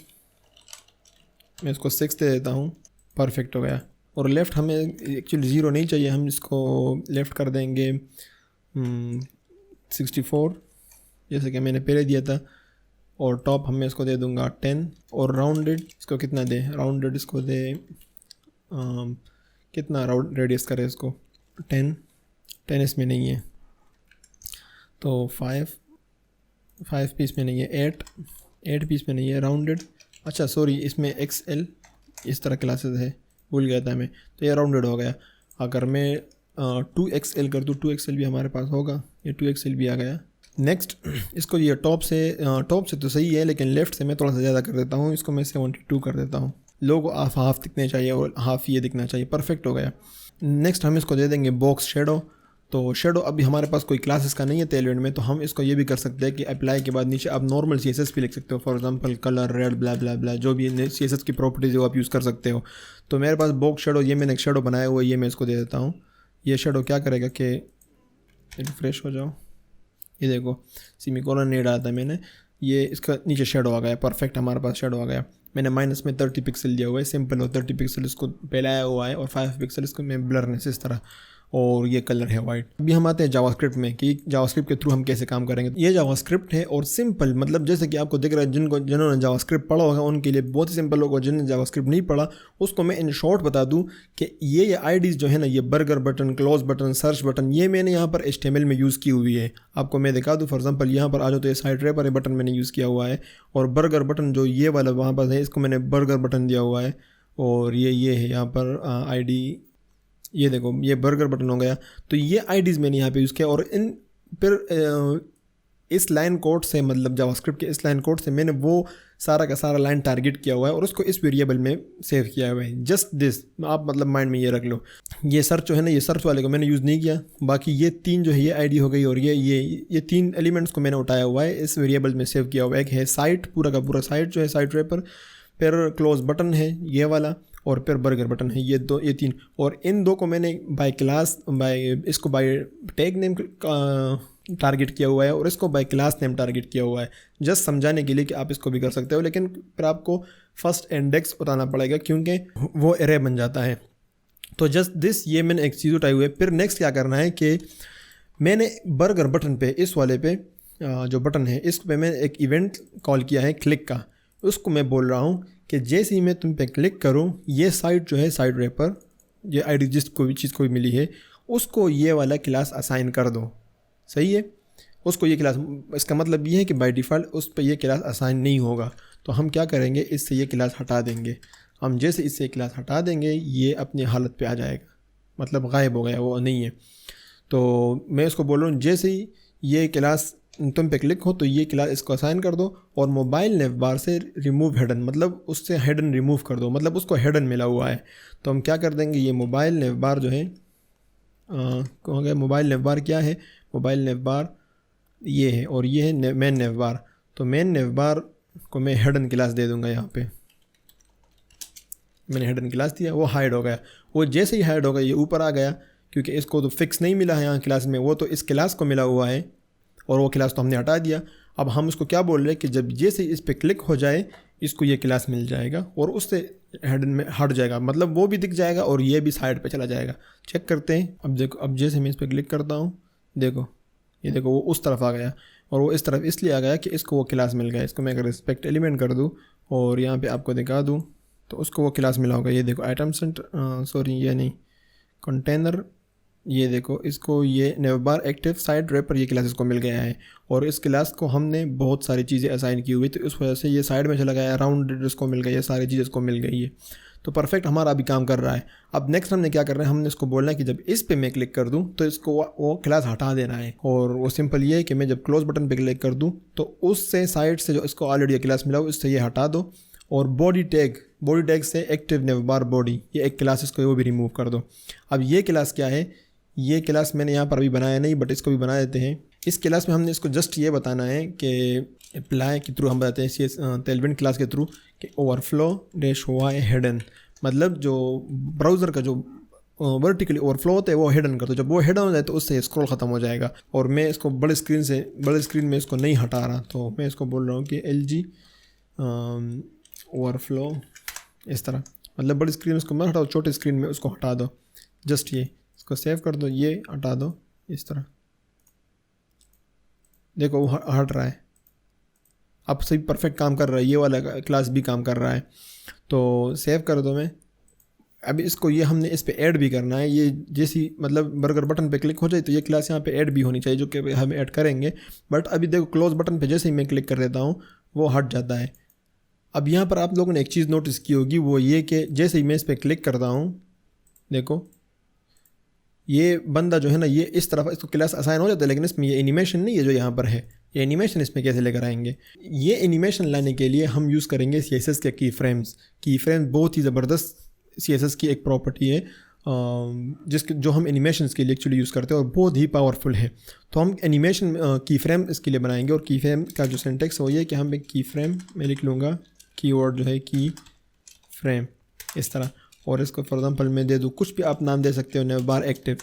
मैं इसको 6 दे देता हूँ, परफेक्ट हो गया। और लेफ़्ट हमें एक्चुअली 0 नहीं चाहिए, हम इसको लेफ़्ट कर देंगे 64 जैसे कि मैंने पहले दिया था। और टॉप हमें इसको दे दूंगा 10। और राउंडेड इसको कितना दे, राउंडेड इसको दे कितना राउंड रेडियस करे इसको 10 इसमें नहीं है तो 5 पीस में नहीं है, 8 पीस में नहीं है राउंडेड। अच्छा सॉरी, इसमें XL इस तरह क्लासेस है, भूल गया था मैं, तो ये राउंडेड हो गया। अगर मैं 2XL कर दूँ, 2XL भी हमारे पास होगा, ये 2XL भी आ गया। नेक्स्ट इसको ये टॉप से तो सही है, लेकिन लेफ़्ट से मैं थोड़ा सा ज़्यादा कर देता हूँ, इसको मैं 72 कर देता हूँ। लोगो हाफ दिखने चाहिए और हाफ ये दिखना चाहिए, परफेक्ट हो गया। नेक्स्ट हम इसको दे देंगे बॉक्स शेडो। तो शेडो अभी हमारे पास कोई क्लासेस का नहीं है टेलविंड में, तो हम इसको ये भी कर सकते हैं कि अप्लाई के बाद नीचे आप नॉर्मल CSS भी लिख सकते हो। फॉर एग्जांपल कलर, रेड, ब्ला ब्ला ब्ला, जो भी CSS की प्रॉपर्टीज वो आप यूज़ कर सकते हो। तो मेरे पास बॉक्स शेडो, ये मैंने एक शेडो बनाया हुआ है, ये मैं इसको दे देता हूँ। ये शेडो क्या करेगा कि रिफ्रेश हो जाओ, ये देखो सेमीकोलन नहीं डाला था मैंने, ये इसका नीचे शेडो आ गया, परफेक्ट हमारे पास शेडो आ गया। मैंने माइनस में 30 पिक्सल दिया हुआ है, सिंपल हो 30 पिक्सल इसको फैलाया हुआ है और 5 पिक्सल इसको मैं ब्लरनेस इस तरह, और ये कलर है वाइट। अभी हम आते हैं जावास्क्रिप्ट में कि जावास्क्रिप्ट के थ्रू हम कैसे काम करेंगे। ये जावास्क्रिप्ट है और सिंपल, मतलब जैसे कि आपको दिख रहा है, जिन्होंने जावास्क्रिप्ट पढ़ा होगा उनके लिए बहुत ही सिंपल होगा, जिन्होंने जावास्क्रिप्ट नहीं पढ़ा उसको मैं इन शॉर्ट बता दूं कि ये IDs जो है ना, ये burger button, close button, search button, ये मैंने यहाँ पर HTML में यूज़ की हुई है। आपको मैं दिखा दूँ, फॉर एग्जाम्पल यहाँ पर आ जाओ तो ये साइड रैपर बटन मैंने यूज़ किया हुआ है, और बर्गर बटन जो ये वाला वहाँ पर है इसको मैंने बर्गर बटन दिया हुआ है। और ये है यहाँ पर ID, ये देखो ये बर्गर बटन हो गया। तो ये IDs मैंने यहाँ पे यूज़ किया, और इन फिर इस लाइन कोड से, मतलब जावास्क्रिप्ट के इस लाइन कोड से मैंने वो सारा का सारा लाइन टारगेट किया हुआ है और उसको इस वेरिएबल में सेव किया हुआ है। जस्ट दिस, आप मतलब माइंड में ये रख लो। ये सर्च जो है ना, ये सर्च वाले को मैंने यूज़ नहीं किया। बाकी ये 3 जो है ये ID हो गई, और ये 3 एलिमेंट्स को मैंने उठाया हुआ है, इस वेरिएबल में सेव किया हुआ है। एक है साइट, पूरा का पूरा साइट जो है साइट रैपर, फिर क्लोज बटन है ये वाला, और फिर बर्गर बटन है, ये दो, ये तीन। और इन दो को मैंने बाय क्लास इसको बाय टैग नेम टारगेट किया हुआ है और इसको बाय क्लास नेम टारगेट किया हुआ है, जस्ट समझाने के लिए कि आप इसको भी कर सकते हो, लेकिन फिर आपको फर्स्ट इंडेक्स उठाना पड़ेगा क्योंकि वो एरे बन जाता है। तो जस्ट दिस, ये मैंने एक चीज़ उठाई हुई है। फिर नेक्स्ट क्या करना है कि मैंने बर्गर बटन पे, इस वाले पे जो बटन है, इस पे मैंने एक इवेंट कॉल किया है क्लिक का। उसको मैं बोल रहा हूँ कि जैसे ही मैं तुम पे क्लिक करूँ, ये साइट जो है साइट रैपर, ये आईडी जिस कोई भी चीज़ को मिली है, उसको ये वाला क्लास असाइन कर दो। सही है, उसको ये क्लास, इसका मतलब ये है कि बाय डिफ़ॉल्ट उस पर ये क्लास असाइन नहीं होगा। तो हम क्या करेंगे, इससे ये क्लास हटा देंगे। हम जैसे इससे क्लास हटा देंगे, ये अपनी हालत पे आ जाएगा, मतलब गायब हो गया, वो नहीं है। तो मैं इसको बोल रहा हूँ जैसे ही ये क्लास तुम पे क्लिक हो तो ये क्लास इसको असाइन कर दो और मोबाइल नेव बार से रिमूव हेडन, मतलब उससे हेडन रिमूव कर दो, मतलब उसको हेडन मिला हुआ है। तो हम क्या कर देंगे, ये मोबाइल नेव बार जो है हो गया, मोबाइल नेव बार क्या है, मोबाइल नेव बार ये है और ये है मेन नेव बार। तो मेन नेव बार को मैं हेडन क्लास दे दूंगा। यहाँ पे मैंने हेडन क्लास दिया, वो हाइड हो गया। वो जैसे ही हाइड हो गया ये ऊपर आ गया, क्योंकि इसको तो फिक्स नहीं मिला है यहाँ क्लास में, वो तो इस क्लास को मिला हुआ है और वो क्लास तो हमने हटा दिया। अब हम उसको क्या बोल रहे हैं कि जब जैसे इस पर क्लिक हो जाए इसको ये क्लास मिल जाएगा और उससे हेडन में हट जाएगा, मतलब वो भी दिख जाएगा और ये भी साइड पे चला जाएगा। चेक करते हैं। अब देखो, अब जैसे मैं इस पर क्लिक करता हूँ, देखो ये देखो वो उस तरफ आ गया और वो इस तरफ इसलिए आ गया कि इसको वो क्लास मिल गया। इसको मैं अगर रिस्पेक्ट एलिमेंट कर दूँ और यहाँ पे आपको दिखा दूँ तो उसको वो क्लास मिला होगा। ये देखो आइटम सेंटर, सॉरी ये नहीं, कंटेनर, ये देखो इसको ये नेवबार एक्टिव साइड रैपर ये क्लास इसको मिल गया है और इस क्लास को हमने बहुत सारी चीज़ें असाइन की हुई, तो इस वजह से ये साइड में चला गया, राउंडेड इसको मिल गई है, सारी चीज़ें इसको मिल गई है। तो परफेक्ट हमारा अभी काम कर रहा है। अब नेक्स्ट हमने क्या करना है, हमने इसको बोलना है कि जब इस पे मैं क्लिक कर दूं तो इसको वो क्लास हटा देना है। और वो सिंपल ये है कि मैं जब क्लोज बटन पे क्लिक कर दूं तो उससे साइड से जो इसको ऑलरेडी क्लास मिला हो उससे ये हटा दो और बॉडी टैग से एक्टिव नेवबार बॉडी, ये एक क्लास इसको वो भी रिमूव कर दो। अब ये क्लास क्या है, ये क्लास मैंने यहाँ पर अभी बनाया नहीं, बट इसको भी बना देते हैं। इस क्लास में हमने इसको जस्ट ये बताना है कि अप्लाई के थ्रू हम बताते हैं CS टेलविंड क्लास के थ्रू कि ओवरफ्लो डैश हुआ है हिडन, मतलब जो ब्राउज़र का जो वर्टिकली ओवरफ्लो होता है वो हिडन कर दो। जब वो हिडन हो जाए तो उससे स्क्रॉल ख़त्म हो जाएगा। और मैं इसको बड़े स्क्रीन में इसको नहीं हटा रहा, तो मैं इसको बोल रहा हूँ कि LG ओवरफ्लो इस तरह, मतलब बड़ी स्क्रीन में इसको मत हटाओ, छोटे स्क्रीन में उसको हटा दो। जस्ट ये इसको सेव कर दो, ये हटा दो इस तरह, देखो वो हट रहा है। अब सही परफेक्ट काम कर रहा है, ये वाला क्लास भी काम कर रहा है। तो सेव कर दो मैं। अभी इसको ये हमने इस पे ऐड भी करना है। ये जैसी मतलब बर्गर बटन पे क्लिक हो जाए तो ये क्लास यहाँ पे ऐड भी होनी चाहिए, जो कि हम ऐड करेंगे। बट अभी देखो क्लोज बटन पे जैसे ही मैं क्लिक कर देता हूँ वो हट जाता है। अब यहाँ पर आप लोगों ने एक चीज़ नोटिस की होगी, वो ये कि जैसे ही मैं इस पर क्लिक करता हूँ, देखो ये बंदा जो है ना ये इस तरफ इसको क्लास असाइन हो जाता है, लेकिन इसमें ये एनिमेशन नहीं है जो यहाँ पर है। ये एनिमेशन इसमें कैसे लेकर आएंगे? ये एनिमेशन लाने के लिए हम यूज़ करेंगे CSS के की फ्रेम्स बहुत ही ज़बरदस्त CSS की एक प्रॉपर्टी है जिसके जो हम एनिमेशंस के लिए एक्चुअली यूज़ करते हैं और बहुत ही पावरफुल है। तो हम एनिमेशन की फ्रेम इसके लिए बनाएंगे और की फ्रेम का जो सिंटेक्स हो ये कि हम एक की फ्रेम मैं लिख लूँगा, कीवर्ड जो है की फ्रेम इस तरह, और इसको फॉर एग्जांपल मैं दे दूँ कुछ भी आप नाम दे सकते हो, नेवबार एक्टिव,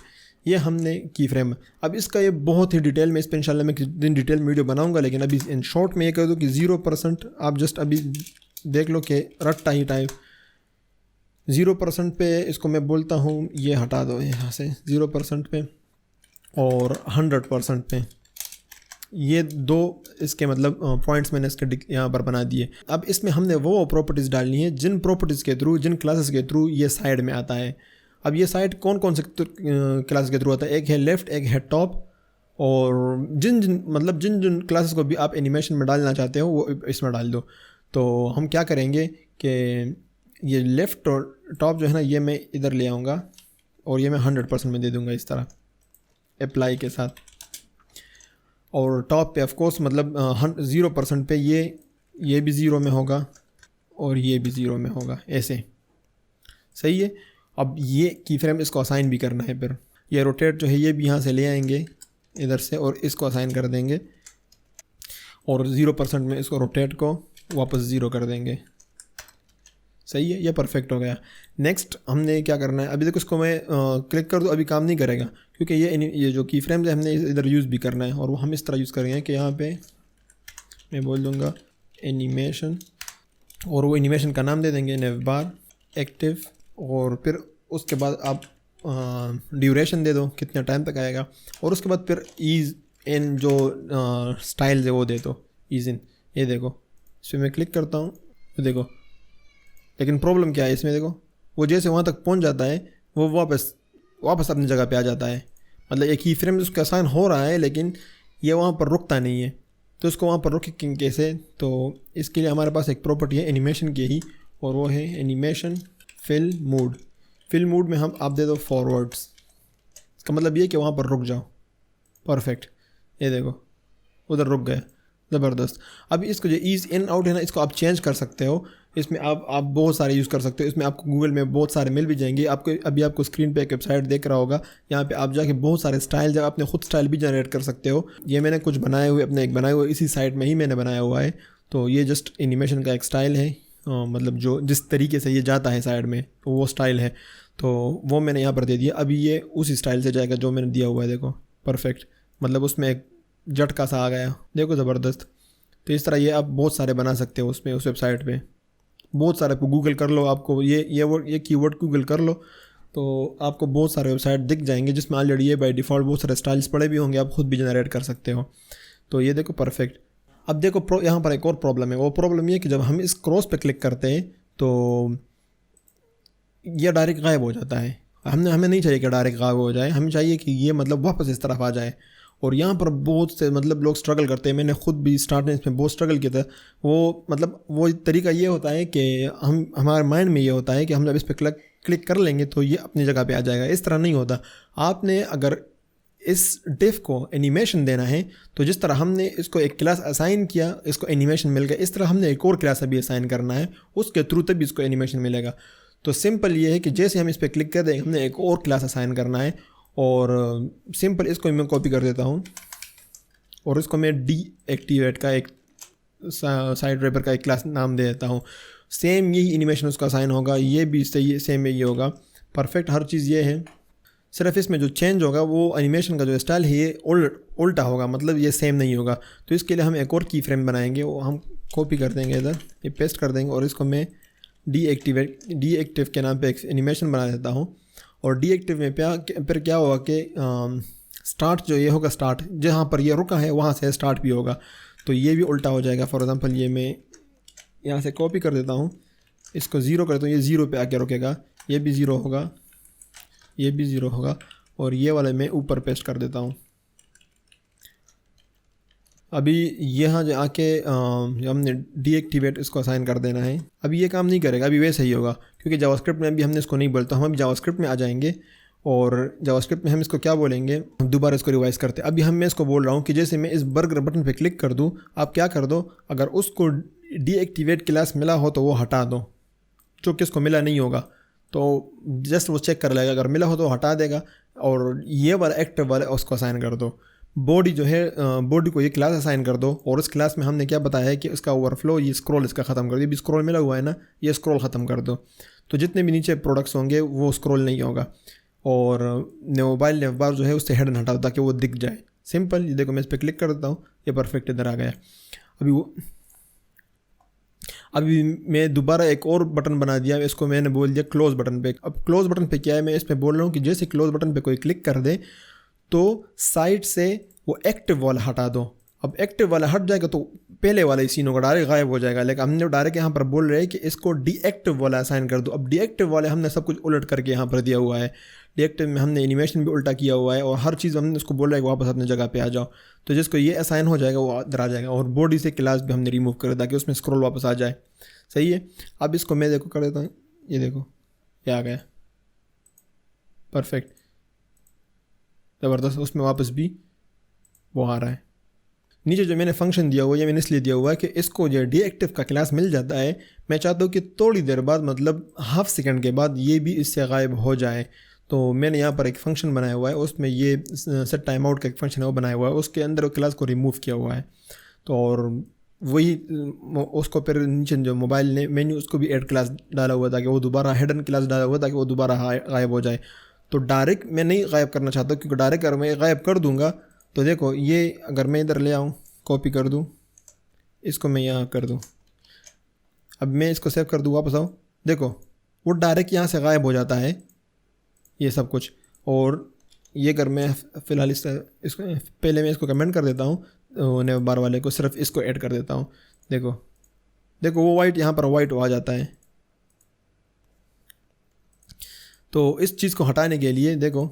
ये हमने की फ्रेम। अब इसका ये बहुत ही डिटेल में इस पर इंशाल्लाह मैं किसी दिन डिटेल वीडियो बनाऊंगा, लेकिन अभी इन शॉर्ट में ये कह दूँ कि 0% आप जस्ट अभी देख लो कि रट्टा ही टाइप 0% पे इसको मैं बोलता हूँ ये हटा दो यहाँ से 0% पे और 100% पे, ये दो इसके मतलब पॉइंट्स मैंने इसके यहाँ पर बना दिए। अब इसमें हमने वो प्रॉपर्टीज़ डालनी है जिन प्रॉपर्टीज़ के थ्रू, जिन क्लासेस के थ्रू ये साइड में आता है। अब ये साइड कौन कौन से क्लासेस के थ्रू आता है, एक है लेफ़्ट, एक है टॉप, और जिन क्लासेस को भी आप एनिमेशन में डालना चाहते हो वो इसमें डाल दो। तो हम क्या करेंगे कि ये लेफ़्ट और टॉप जो है ना ये मैं इधर ले आऊँगा और ये मैं 100% में दे दूँगा इस तरह अप्लाई के साथ। और टॉप पे ऑफ कोर्स मतलब 0% पे ये भी 0 में होगा और ये भी 0 में होगा, ऐसे सही है। अब ये की फ्रेम इसको असाइन भी करना है, फिर ये रोटेट जो है ये भी यहाँ से ले आएंगे इधर से और इसको असाइन कर देंगे और 0% में इसको रोटेट को वापस 0 कर देंगे, सही है, ये परफेक्ट हो गया। नेक्स्ट हमने क्या करना है, अभी देखो इसको मैं क्लिक कर दूँ अभी काम नहीं करेगा, क्योंकि ये जो की फ्रेम्स है हमने इधर यूज़ भी करना है, और वो हम इस तरह यूज़ करेंगे कि यहाँ पे मैं बोल दूँगा एनिमेशन, और वो एनिमेशन का नाम दे देंगे नेवबार एक्टिव, और फिर उसके बाद आप ड्यूरेशन दे दो कितना टाइम तक आएगा, और उसके बाद फिर ईज़ इन जो स्टाइल्स है वो दे दो ईज़ इन। ये देखो इसमें मैं क्लिक करता हूँ, तो देखो लेकिन प्रॉब्लम क्या है इसमें, देखो वो जैसे वहाँ तक पहुँच जाता है वो वापस अपनी जगह पे आ जाता है, मतलब एक ही फ्रेम उसका आसान हो रहा है लेकिन ये वहाँ पर रुकता नहीं है। तो उसको वहाँ पर रोकें कैसे, तो इसके लिए हमारे पास एक प्रॉपर्टी है एनिमेशन की ही, और वो है animation fill mode. Fill mode में हम आप दे दो फॉरवर्ड्स, इसका मतलब ये कि वहाँ पर रुक जाओ। परफेक्ट, ये देखो उधर रुक गया, ज़बरदस्त। अब इसको जो ईज़ इन आउट है ना, इसको आप चेंज कर सकते हो, इसमें आप बहुत सारे यूज़ कर सकते हो। इसमें आपको गूगल में बहुत सारे मिल भी जाएंगे। आपको स्क्रीन पे एक वेबसाइट देख रहा होगा, यहाँ पे आप जाके बहुत सारे स्टाइल, जब आपने खुद स्टाइल भी जनरेट कर सकते हो। ये मैंने कुछ बनाए हुए इसी साइट में ही मैंने बनाया हुआ है। तो ये जस्ट एनिमेशन का एक स्टाइल है, मतलब जो जिस तरीके से ये जाता है साइड में वो स्टाइल है, तो वो मैंने यहाँ पर दे दिया। अभी ये उसी स्टाइल से जाएगा जो मैंने दिया हुआ है, देखो परफेक्ट, मतलब उसमें एक झटका सा आ गया, देखो ज़बरदस्त। तो इस तरह ये आप बहुत सारे बना सकते हो उसमें, उस वेबसाइट पे बहुत सारे, गूगल कर लो, आपको ये कीवर्ड गूगल कर लो तो आपको बहुत सारे वेबसाइट दिख जाएंगे जिसमें ऑलरेडी ये बाय डिफ़ॉल्ट बहुत सारे स्टाइल्स पड़े भी होंगे, आप खुद भी जनरेट कर सकते हो। तो ये देखो परफेक्ट। अब देखो यहाँ पर एक और प्रॉब्लम है, वो प्रॉब्लम ये कि जब हम इस क्रॉस पे क्लिक करते हैं तो ये डायरेक्ट गायब हो जाता है। हमें नहीं चाहिए कि डायरेक्ट गायब हो जाए, हमें चाहिए कि ये मतलब वापस इस तरफ आ जाए। और यहाँ पर बहुत से मतलब लोग स्ट्रगल करते हैं, मैंने खुद भी स्टार्ट में इसमें बहुत स्ट्रगल किया था। वो तरीका ये होता है कि हमारे माइंड में ये होता है कि हम जब इस पर क्लिक कर लेंगे तो ये अपनी जगह पे आ जाएगा। इस तरह नहीं होता। आपने अगर इस डिफ को एनिमेशन देना है तो जिस तरह हमने इसको एक क्लास असाइन किया, इसको एनिमेशन मिल गया, इस तरह हमने एक और क्लास अभी असाइन करना है, उसके थ्रू तभी इसको एनिमेशन मिलेगा। तो सिंपल ये है कि जैसे हम इस पर क्लिक कर देंगे हमने एक और क्लास असाइन करना है, और सिंपल इसको मैं कॉपी कर देता हूँ और इसको मैं डीएक्टिवेट का एक साइड रैपर का एक क्लास नाम दे देता हूँ। सेम यही एनिमेशन उसका असाइन होगा, ये भी सही सेम यही होगा। परफेक्ट, हर चीज़ ये है, सिर्फ इसमें जो चेंज होगा वो एनिमेशन का जो स्टाइल है ये उल्टा होगा, मतलब ये सेम नहीं होगा। तो इसके लिए हम एक और की फ्रेम बनाएंगे, वो हम कॉपी कर देंगे इधर, ये पेस्ट कर देंगे और इसको मैं डीएक्टिव के नाम पे एक एनिमेशन बना देता हूँ। और डीएक्टिव में फिर क्या होगा कि स्टार्ट जो ये होगा, स्टार्ट जहाँ पर ये रुका है वहाँ से स्टार्ट भी होगा, तो ये भी उल्टा हो जाएगा। फॉर एग्जांपल ये मैं यहाँ से कॉपी कर देता हूँ, इसको ज़ीरो कर देता हूँ, ये ज़ीरो पे आके रुकेगा, ये भी ज़ीरो होगा, ये भी ज़ीरो होगा, और ये वाला मैं ऊपर पेस्ट कर देता हूँ। अभी यहाँ जो आके हमने डीएक्टिवेट इसको असाइन कर देना है। अभी ये काम नहीं करेगा, अभी वैसे ही होगा क्योंकि जावास्क्रिप्ट में अभी हमने इसको नहीं बोलता। हम अभी जावास्क्रिप्ट में आ जाएंगे और जावास्क्रिप्ट में हम इसको क्या बोलेंगे, दोबारा इसको रिवाइज करते हैं। अभी मैं इसको बोल रहा हूँ कि जैसे मैं इस बर्गर बटन पे क्लिक कर दूँ, आप क्या कर दो, अगर उसको डीएक्टिवेट क्लास मिला हो तो वो हटा दो, जो कि इसको मिला नहीं होगा तो जस्ट वो चेक कर लेगा, अगर मिला हो तो हटा देगा, और ये वाला एक्टिव वाला उसको असाइन कर दो। बॉडी जो है, बॉडी को ये क्लास असाइन कर दो, और उस क्लास में हमने क्या बताया है कि इसका ओवरफ्लो, ये स्क्रॉल इसका ख़त्म कर दो। भी स्क्रॉल मिला हुआ है ना, ये स्क्रॉल ख़त्म कर दो, तो जितने भी नीचे प्रोडक्ट्स होंगे वो स्क्रॉल नहीं होगा। और मोबाइल नेवबार जो है उससे हेडन हटा दो ताकि वो दिख जाए। सिंपल, ये देखो मैं इस पर क्लिक कर देता हूँ, ये परफेक्ट इधर आ गया। अभी मैं दोबारा एक और बटन बना दिया, इसको मैंने बोल दिया क्लोज़ बटन पे। अब क्लोज़ बटन पे क्या है, मैं इस पर बोल रहा हूँ कि जैसे क्लोज़ बटन पे कोई क्लिक कर दे तो साइड से वो एक्टिव वाला हटा दो। अब एक्टिव वाला हट जाएगा तो पहले वाला ही सीन होगा, डायरेक्ट गायब हो जाएगा। लेकिन हमने डायरेक्ट यहाँ पर बोल रहे हैं कि इसको डीएक्टिव वाला असाइन कर दो। अब डीएक्टिव वाले हमने सब कुछ उलट करके यहाँ पर दिया हुआ है। डीएक्टिव में हमने एनिमेशन भी उल्टा किया हुआ है और हर चीज़ हमने उसको बोल रहा है कि वापस अपनी जगह पे आ जाओ। तो जिसको ये असाइन हो जाएगा वो इधर आ जाएगा। और बॉडी से क्लास भी हमने रिमूव कर ताकि उसमें स्क्रॉल वापस आ जाए। सही है। अब इसको मैं देखो कर देता हूँ, ये देखो ये आ गया, परफेक्ट, ज़बरदस्त। उसमें वापस भी वो आ रहा है। नीचे जो मैंने फंक्शन दिया हुआ है, ये मैंने इसलिए दिया हुआ है कि इसको जो डीएक्टिव का क्लास मिल जाता है, मैं चाहता हूँ कि थोड़ी देर बाद, मतलब हाफ सेकंड के बाद ये भी इससे गायब हो जाए। तो मैंने यहाँ पर एक फ़ंक्शन बनाया हुआ है, उसमें ये सेट टाइम आउट का एक फ़ंक्शन है वो बनाया हुआ है, उसके अंदर क्लास को रिमूव किया हुआ है। तो और वही उसको फिर नीचे जो मोबाइल ने मेन्यू उसको भी ऐड क्लास डाला हुआ था कि वो दोबारा हिडन क्लास डाला हुआ था कि वो दोबारा गायब हो जाए। तो डायरेक्ट मैं नहीं गायब करना चाहता, क्योंकि डायरेक्ट अगर मैं गायब कर दूंगा तो देखो ये अगर मैं इधर ले आऊँ, कॉपी कर दूँ, इसको मैं यहाँ कर दूँ, अब मैं इसको सेव कर दूँ, वापस आऊँ, देखो वो डायरेक्ट यहाँ से गायब हो जाता है ये सब कुछ। और ये अगर मैं फ़िलहाल इसको पहले मैं इसको कमेंट कर देता हूँ नेव बार वाले को, सिर्फ इसको ऐड कर देता हूँ, देखो देखो वो वाइट यहाँ पर वाइट आ जाता है। तो इस चीज़ को हटाने के लिए देखो,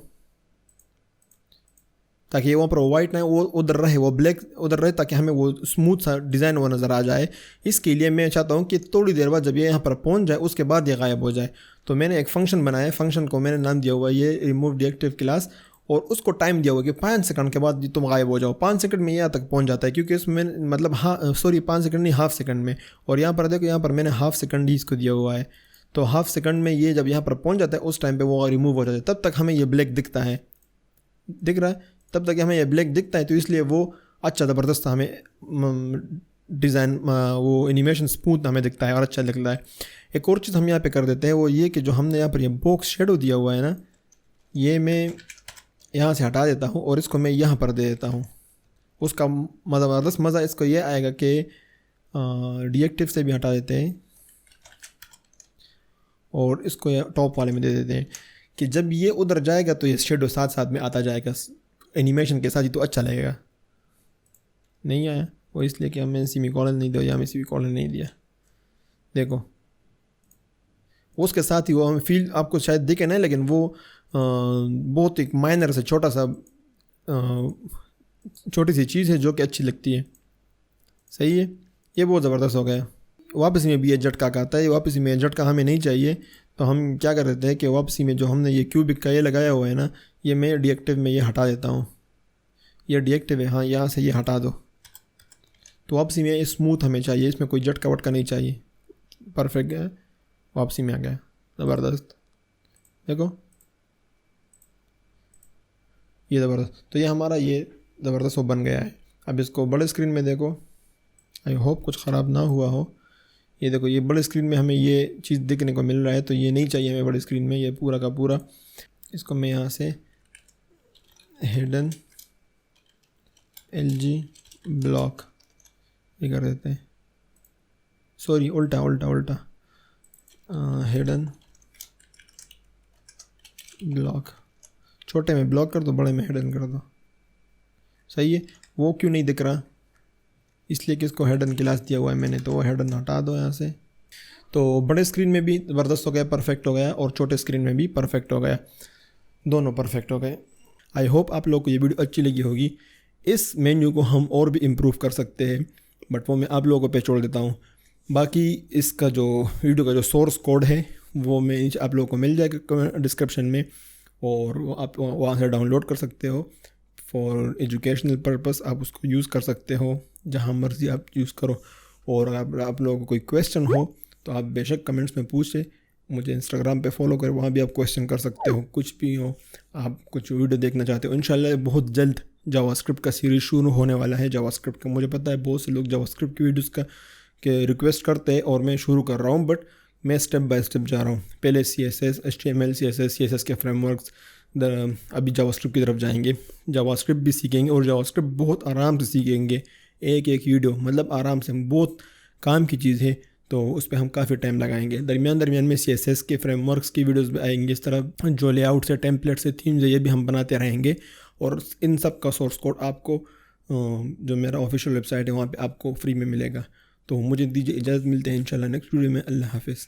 ताकि वहाँ पर वाइट ना वो उधर रहे, वो ब्लैक उधर रहे, ताकि हमें वो स्मूथ सा डिज़ाइन वो नज़र आ जाए। इसके लिए मैं चाहता हूँ कि थोड़ी देर बाद जब ये यहाँ पर पहुँच जाए उसके बाद ये गायब हो जाए। तो मैंने एक फ़ंक्शन बनाया है, फ़ंक्शन को मैंने नाम दिया हुआ ये रिमूव डीएक्टिव क्लास, और उसको टाइम दिया हुआ कि 5 सेकंड के बाद तुम गायब हो जाओ। 5 सेकंड में यहाँ तक पहुँच जाता है, क्योंकि इसमें मतलब 5 सेकंड नहीं, हाफ सेकंड में। और यहाँ पर देखो, यहाँ पर मैंने हाफ सेकंड ही इसको दिया हुआ है। तो हाफ सेकंड में ये जब यहाँ पर पहुँच जाता है उस टाइम पर वो रिमूव हो जाता है। तब तक हमें ये ब्लैक दिखता है, दिख रहा है, तब तक हमें ये ब्लैक दिखता है। तो इसलिए वो अच्छा ज़बरदस्त हमें डिज़ाइन वो एनिमेशन स्मूथ हमें दिखता है और अच्छा लगता है। एक और चीज़ हम यहाँ पे कर देते हैं, वो ये कि जो हमने यहाँ पर ये बॉक्स शेडो दिया हुआ है ना, ये मैं यहाँ से हटा देता हूँ और इसको मैं यहाँ पर दे देता हूँ। उसका ज़बरदस्त मज़ा इसको ये आएगा कि डीएक्टिव से भी हटा देते हैं और इसको टॉप वाले में दे देते हैं कि जब ये उधर जाएगा तो ये शेडो साथ साथ में आता जाएगा एनिमेशन के साथ ही, तो अच्छा लगेगा। नहीं आया वो इसलिए कि हमें सेमीकोलन नहीं दिया, हमें सेमीकोलन नहीं दिया, देखो उसके साथ ही वो हमें फील आपको शायद दिखे नहीं, लेकिन वो बहुत एक माइनर से छोटा सा छोटी सी चीज़ है जो कि अच्छी लगती है। सही है, ये बहुत ज़बरदस्त हो गया। वापसी में भी ये झटका आता है, वापसी में झटका हमें नहीं चाहिए, तो हम क्या कर देते हैं कि वापसी में जो हमने ये क्यूबिक का ये लगाया हुआ है ना, ये मैं डीएक्टिव में ये हटा देता हूँ। ये डीएक्टिव है, हाँ यहाँ से ये हटा दो। तो वापसी में ये स्मूथ हमें चाहिए, इसमें कोई झटका वटका नहीं चाहिए। परफेक्ट है, वापसी में आ गया, ज़बरदस्त, देखो ये ज़बरदस्त। तो ये हमारा ये ज़बरदस्त वो बन गया है। अब इसको बड़े स्क्रीन में देखो, आई होप कुछ ख़राब ना हुआ हो। ये देखो ये बड़े स्क्रीन में हमें ये चीज़ देखने को मिल रहा है, तो ये नहीं चाहिए हमें बड़े स्क्रीन में, ये पूरा का पूरा। इसको मैं यहाँ से हिडन LG ब्लॉक ये कर देते हैं, सॉरी उल्टा उल्टा उल्टा, हिडन ब्लॉक, छोटे में ब्लॉक कर दो, बड़े में हिडन कर दो। सही है, वो क्यों नहीं दिख रहा, इसलिए कि इसको हिडन क्लास दिया हुआ है मैंने, तो वो हिडन हटा दो यहाँ से। तो बड़े स्क्रीन में भी ज़बरदस्त हो गया, परफेक्ट हो गया, और छोटे स्क्रीन में भी परफेक्ट हो गया, दोनों परफेक्ट हो गए। आई होप आप लोग को ये वीडियो अच्छी लगी होगी। इस मेन्यू को हम और भी इम्प्रूव कर सकते हैं, बट वो मैं आप लोगों पे छोड़ देता हूँ। बाकी इसका जो वीडियो का जो सोर्स कोड है वो मैं आप लोगों को मिल जाएगा डिस्क्रिप्शन में, और वो आप वहाँ से डाउनलोड कर सकते हो। फॉर एजुकेशनल पर्पस आप उसको यूज़ कर सकते हो, जहाँ मर्ज़ी आप यूज़ करो। और अगर आप लोगों को कोई क्वेश्चन हो तो आप बेशक कमेंट्स में पूछें, मुझे इंस्टाग्राम पे फॉलो करें, वहाँ भी आप क्वेश्चन कर सकते हो, कुछ भी हो, आप कुछ वीडियो देखना चाहते हो। इंशाल्लाह बहुत जल्द जावास्क्रिप्ट का सीरीज़ शुरू होने वाला है। जावास्क्रिप्ट का मुझे पता है बहुत से लोग जावास्क्रिप्ट की वीडियोज़ का के रिक्वेस्ट करते हैं और मैं शुरू कर रहा हूँ, बट मैं स्टेप बाय स्टेप जा रहा हूँ। पहले CSS HTML CSS के फ्रेमवर्क्स, अभी जावास्क्रिप्ट की तरफ जाएंगे, जावास्क्रिप्ट भी सीखेंगे, और जावास्क्रिप्ट बहुत आराम से सीखेंगे, एक एक वीडियो मतलब आराम से, बहुत काम की चीज़ है, तो उस पर हम काफ़ी टाइम लगाएंगे। दरमियान में CSS के फ्रेमवर्क्स की वीडियोस भी आएंगी, इस तरह जो लेआउट से, टेम्पलेट से, थीम्स है, ये भी हम बनाते रहेंगे। और इन सब का सोर्स कोड आपको जो मेरा ऑफिशियल वेबसाइट है वहाँ पे आपको फ्री में मिलेगा। तो मुझे दीजिए इजाज़त, मिलते हैं इंशाल्लाह नेक्स्ट वीडियो में। अल्लाह हाफिज़।